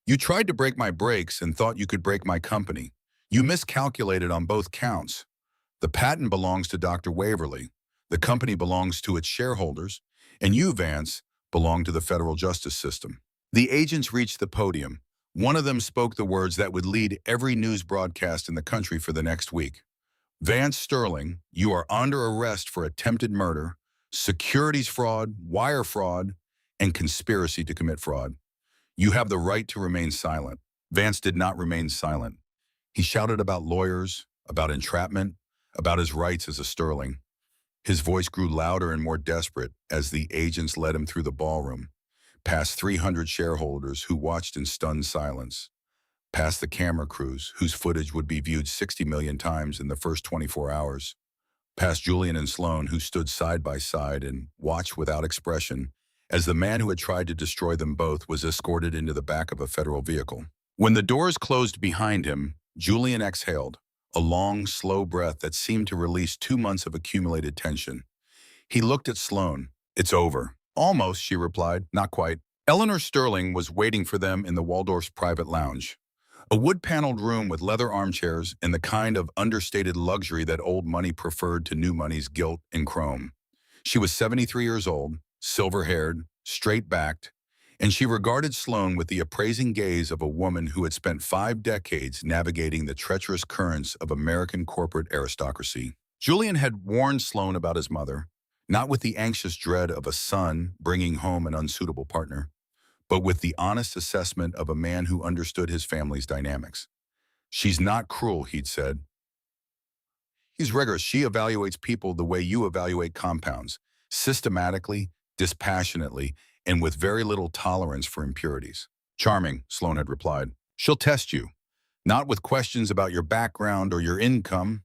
You tried to break my brakes and thought you could break my company. You miscalculated on both counts. The patent belongs to Dr. Waverly. The company belongs to its shareholders, and you, Vance, belong to the federal justice system. The agents reached the podium. One of them spoke the words that would lead every news broadcast in the country for the next week. Vance Sterling, you are under arrest for attempted murder, securities fraud, wire fraud, and conspiracy to commit fraud. You have the right to remain silent. Vance did not remain silent. He shouted about lawyers, about entrapment, about his rights as a Sterling. His voice grew louder and more desperate as the agents led him through the ballroom, past 300 shareholders who watched in stunned silence, past the camera crews whose footage would be viewed 60 million times in the first 24 hours, past Julian and Sloan, who stood side by side and watched without expression as the man who had tried to destroy them both was escorted into the back of a federal vehicle. When the doors closed behind him, Julian exhaled, a long, slow breath that seemed to release 2 months of accumulated tension. He looked at Sloan. "It's over." "Almost," she replied. "Not quite." Eleanor Sterling was waiting for them in the Waldorf's private lounge, a wood-paneled room with leather armchairs and the kind of understated luxury that old money preferred to new money's gilt and chrome. She was 73 years old, silver-haired, straight-backed, and she regarded Sloan with the appraising gaze of a woman who had spent 5 decades navigating the treacherous currents of American corporate aristocracy. Julian had warned Sloan about his mother, not with the anxious dread of a son bringing home an unsuitable partner, but with the honest assessment of a man who understood his family's dynamics. "She's not cruel," he'd said. "He's rigorous. She evaluates people the way you evaluate compounds, systematically, dispassionately, and with very little tolerance for impurities." "Charming," Sloan had replied. "She'll test you, not with questions about your background or your income.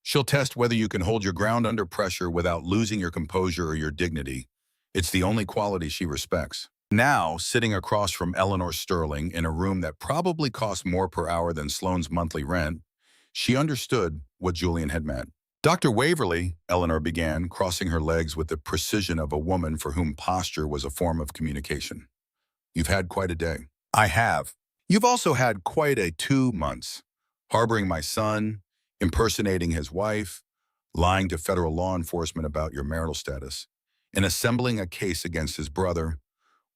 She'll test whether you can hold your ground under pressure without losing your composure or your dignity. It's the only quality she respects." Now, sitting across from Eleanor Sterling in a room that probably cost more per hour than Sloan's monthly rent, she understood what Julian had meant. "Dr. Waverly," Eleanor began, crossing her legs with the precision of a woman for whom posture was a form of communication. "You've had quite a day." "I have." "You've also had quite a 2 months. Harboring my son, impersonating his wife, lying to federal law enforcement about your marital status, and assembling a case against his brother,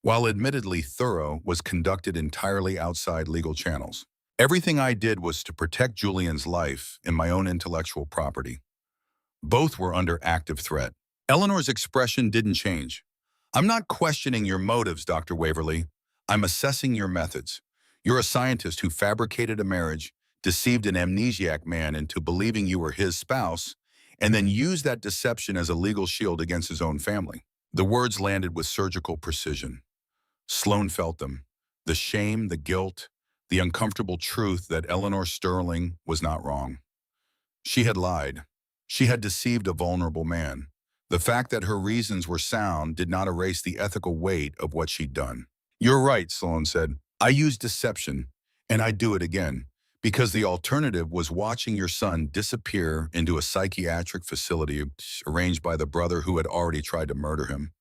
while admittedly thorough, was conducted entirely outside legal channels. Everything I did was to protect Julian's life and my own intellectual property. Both were under active threat." Eleanor's expression didn't change. "I'm not questioning your motives, Dr. Waverly. I'm assessing your methods. You're a scientist who fabricated a marriage, deceived an amnesiac man into believing you were his spouse, and then used that deception as a legal shield against his own family." The words landed with surgical precision. Sloan felt them. The shame, the guilt, the uncomfortable truth that Eleanor Sterling was not wrong. She had lied. She had deceived a vulnerable man. The fact that her reasons were sound did not erase the ethical weight of what she'd done. "You're right," Sloan said. "I used deception, and I'd do it again, because the alternative was watching your son disappear into a psychiatric facility arranged by the brother who had already tried to murder him,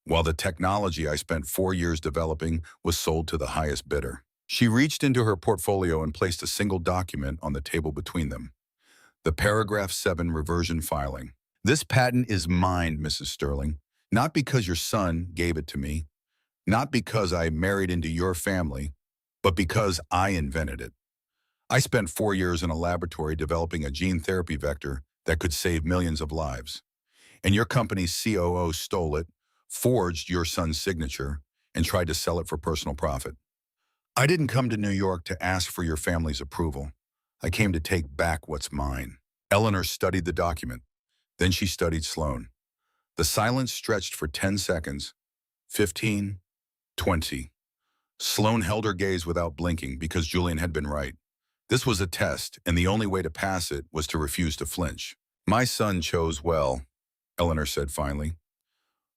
while the technology I spent 4 years developing was sold to the highest bidder." She reached into her portfolio and placed a single document on the table between them. The paragraph 7 reversion filing. "This patent is mine, Mrs. Sterling, not because your son gave it to me, not because I married into your family, but because I invented it. I spent 4 years in a laboratory developing a gene therapy vector that could save millions of lives. And your company's COO stole it, forged your son's signature, and tried to sell it for personal profit. I didn't come to New York to ask for your family's approval. I came to take back what's mine." Eleanor studied the document. Then she studied Sloan. The silence stretched for 10 seconds, 15, 20. Sloan held her gaze without blinking because Julian had been right. This was a test, and the only way to pass it was to refuse to flinch. "My son chose well," Eleanor said finally.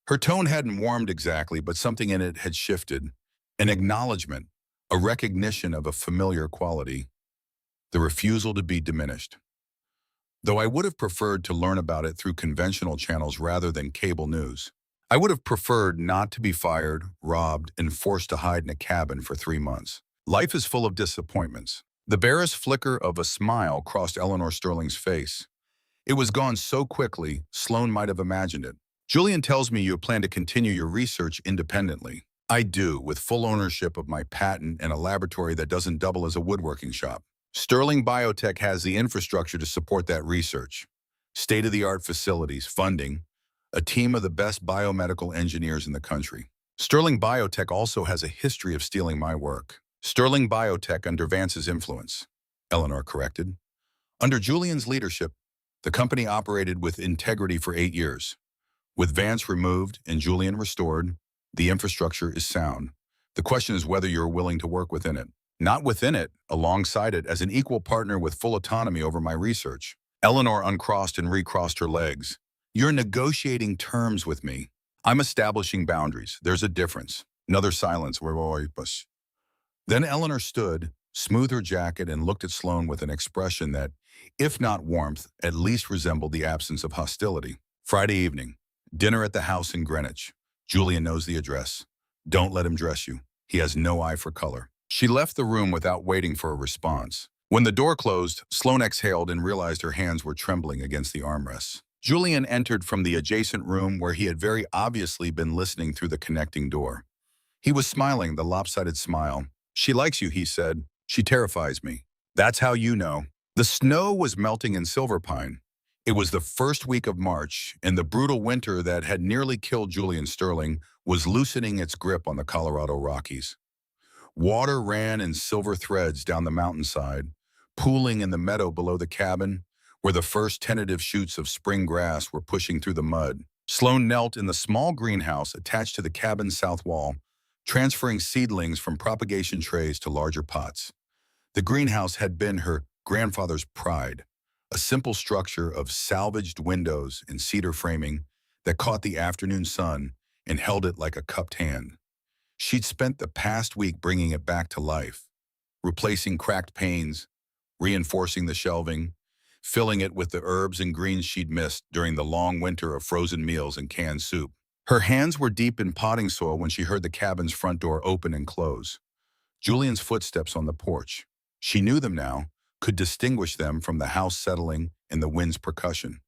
Her tone hadn't warmed exactly, but something in it had shifted. An acknowledgement, a recognition of a familiar quality, the refusal to be diminished. "Though I would have preferred to learn about it through conventional channels rather than cable news. I would have preferred not to be fired, robbed, and forced to hide in a cabin for 3 months. Life is full of disappointments." The barest flicker of a smile crossed Eleanor Sterling's face. It was gone so quickly, Sloan might have imagined it. "Julian tells me you plan to continue your research independently." "I do, with full ownership of my patent and a laboratory that doesn't double as a woodworking shop. Sterling Biotech has the infrastructure to support that research. State-of-the-art facilities, funding, a team of the best biomedical engineers in the country. Sterling Biotech also has a history of stealing my work." "Sterling Biotech under Vance's influence," Eleanor corrected. "Under Julian's leadership, the company operated with integrity for 8 years. With Vance removed and Julian restored, the infrastructure is sound. The question is whether you're willing to work within it." "Not within it, alongside it, as an equal partner with full autonomy over my research." Eleanor uncrossed and recrossed her legs. You're negotiating terms with me. I'm establishing boundaries. There's a difference. Another silence. Then Eleanor stood, smoothed her jacket, and looked at Sloane with an expression that, if not warmth, at least resembled the absence of hostility. Friday evening. Dinner at the house in Greenwich. Julian knows the address. Don't let him dress you. He has no eye for color. She left the room without waiting for a response. When the door closed, Sloane exhaled and realized her hands were trembling against the armrests. Julian entered from the adjacent room where he had very obviously been listening through the connecting door. He was smiling, the lopsided smile. She likes you, he said. She terrifies me. That's how you know. The snow was melting in Silverpine. It was the first week of March, and the brutal winter that had nearly killed Julian Sterling was loosening its grip on the Colorado Rockies. Water ran in silver threads down the mountainside, pooling in the meadow below the cabin, where the first tentative shoots of spring grass were pushing through the mud. Sloane knelt in the small greenhouse attached to the cabin's south wall, transferring seedlings from propagation trays to larger pots. The greenhouse had been her grandfather's pride, a simple structure of salvaged windows and cedar framing that caught the afternoon sun and held it like a cupped hand. She'd spent the past week bringing it back to life, replacing cracked panes, reinforcing the shelving, filling it with the herbs and greens she'd missed during the long winter of frozen meals and canned soup. Her hands were deep in potting soil when she heard the cabin's front door open and close. Julian's footsteps on the porch. She knew them now, could distinguish them from the house settling and the wind's percussion,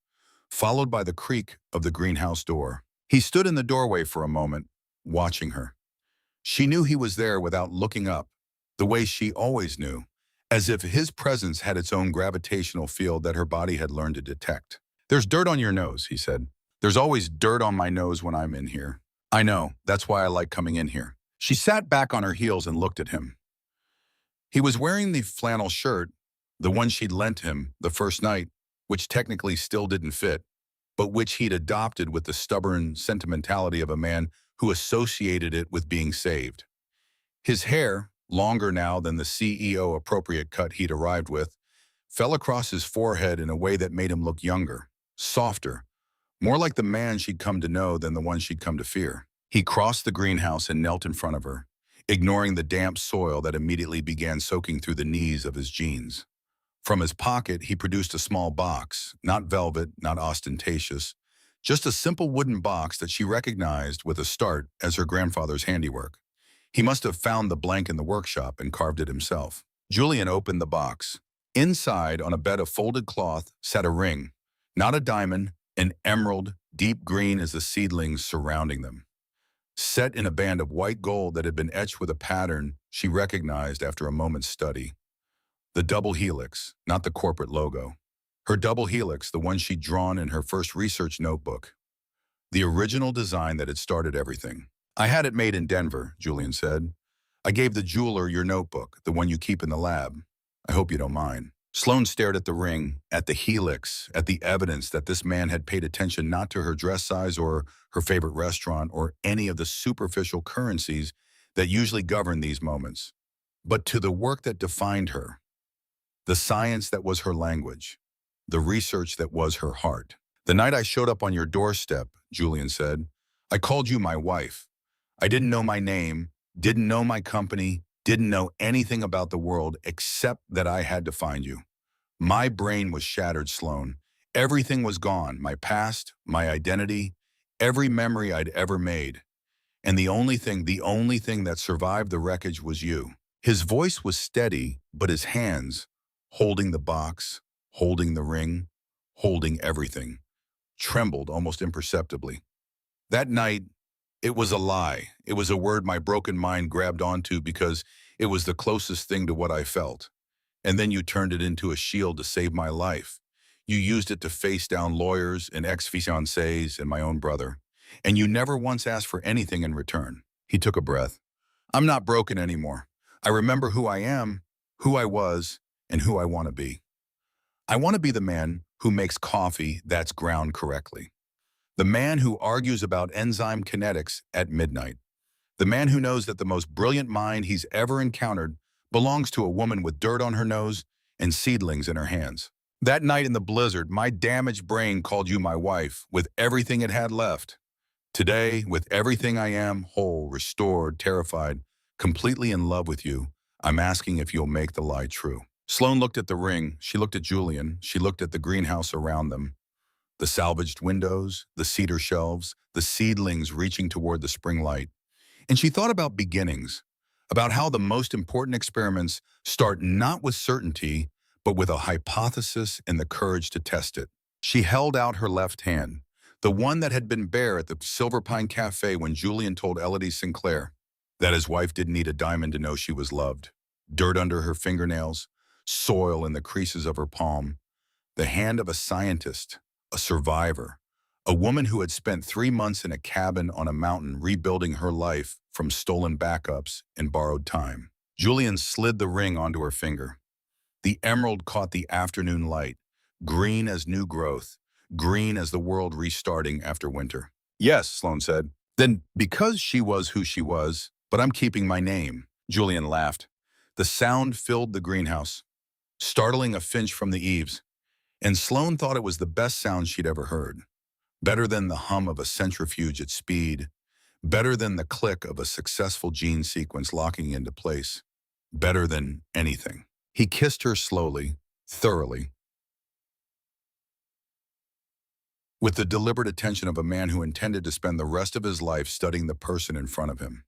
followed by the creak of the greenhouse door. He stood in the doorway for a moment, watching her. She knew he was there without looking up, the way she always knew, as if his presence had its own gravitational field that her body had learned to detect. There's dirt on your nose, he said. There's always dirt on my nose when I'm in here. I know, that's why I like coming in here. She sat back on her heels and looked at him. He was wearing the flannel shirt, the one she'd lent him the first night, which technically still didn't fit, but which he'd adopted with the stubborn sentimentality of a man who associated it with being saved. His hair, longer now than the CEO appropriate cut he'd arrived with, fell across his forehead in a way that made him look younger, softer, more like the man she'd come to know than the one she'd come to fear. He crossed the greenhouse and knelt in front of her, ignoring the damp soil that immediately began soaking through the knees of his jeans. From his pocket, he produced a small box, not velvet, not ostentatious, just a simple wooden box that she recognized with a start as her grandfather's handiwork. He must have found the blank in the workshop and carved it himself. Julian opened the box. Inside, on a bed of folded cloth, sat a ring, not a diamond, an emerald, deep green as the seedlings surrounding them, set in a band of white gold that had been etched with a pattern she recognized after a moment's study. The double helix, not the corporate logo. Her double helix, the one she'd drawn in her first research notebook. The original design that had started everything. I had it made in Denver, Julian said. I gave the jeweler your notebook, the one you keep in the lab. I hope you don't mind. Sloane stared at the ring, at the helix, at the evidence that this man had paid attention not to her dress size or her favorite restaurant or any of the superficial currencies that usually govern these moments, but to the work that defined her, the science that was her language, the research that was her heart. The night I showed up on your doorstep, Julian said, I called you my wife. I didn't know my name, didn't know my company, didn't know anything about the world except that I had to find you. My brain was shattered, Sloane. Everything was gone, my past, my identity, every memory I'd ever made. And the only thing that survived the wreckage was you. His voice was steady, but his hands, holding the box, holding the ring, holding everything, trembled almost imperceptibly. That night, it was a lie. It was a word my broken mind grabbed onto because it was the closest thing to what I felt. And then you turned it into a shield to save my life. You used it to face down lawyers and ex-fiancés and my own brother. And you never once asked for anything in return. He took a breath. I'm not broken anymore. I remember who I am, who I was, and who I want to be. I want to be the man who makes coffee that's ground correctly. The man who argues about enzyme kinetics at midnight. The man who knows that the most brilliant mind he's ever encountered belongs to a woman with dirt on her nose and seedlings in her hands. That night in the blizzard, my damaged brain called you my wife with everything it had left. Today, with everything I am, whole, restored, terrified, completely in love with you, I'm asking if you'll make the lie true. Sloane looked at the ring. She looked at Julian. She looked at the greenhouse around them. The salvaged windows, the cedar shelves, the seedlings reaching toward the spring light. And she thought about beginnings, about how the most important experiments start not with certainty, but with a hypothesis and the courage to test it. She held out her left hand, the one that had been bare at the Silver Pine Cafe when Julian told Elodie Sinclair that his wife didn't need a diamond to know she was loved. Dirt under her fingernails, soil in the creases of her palm, the hand of a scientist, a survivor, a woman who had spent 3 months in a cabin on a mountain rebuilding her life from stolen backups and borrowed time. Julian slid the ring onto her finger. The emerald caught the afternoon light, green as new growth, green as the world restarting after winter. Yes, Sloane said. Then because she was who she was, but I'm keeping my name. Julian laughed. The sound filled the greenhouse, startling a finch from the eaves, and Sloane thought it was the best sound she'd ever heard. Better than the hum of a centrifuge at speed, better than the click of a successful gene sequence locking into place, better than anything. He kissed her slowly, thoroughly, with the deliberate attention of a man who intended to spend the rest of his life studying the person in front of him.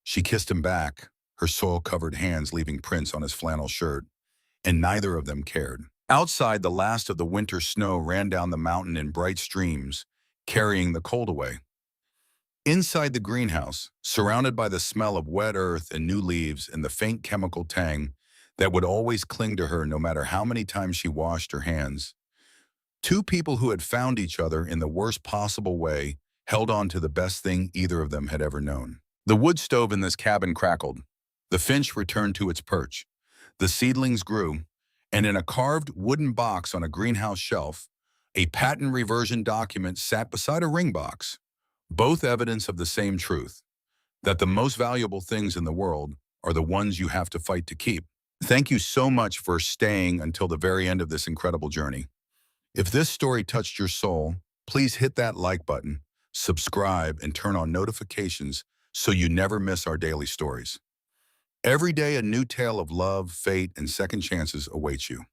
She kissed him back, her soil-covered hands leaving prints on his flannel shirt, and neither of them cared. Outside, the last of the winter snow ran down the mountain in bright streams, carrying the cold away. Inside the greenhouse, surrounded by the smell of wet earth and new leaves and the faint chemical tang that would always cling to her no matter how many times she washed her hands, two people who had found each other in the worst possible way held on to the best thing either of them had ever known. The wood stove in this cabin crackled. The finch returned to its perch. The seedlings grew, and in a carved wooden box on a greenhouse shelf, a patent reversion document sat beside a ring box, both evidence of the same truth, that the most valuable things in the world are the ones you have to fight to keep. Thank you so much for staying until the very end of this incredible journey. If this story touched your soul, please hit that like button, subscribe, and turn on notifications so you never miss our daily stories. Every day, a new tale of love, fate, and second chances awaits you.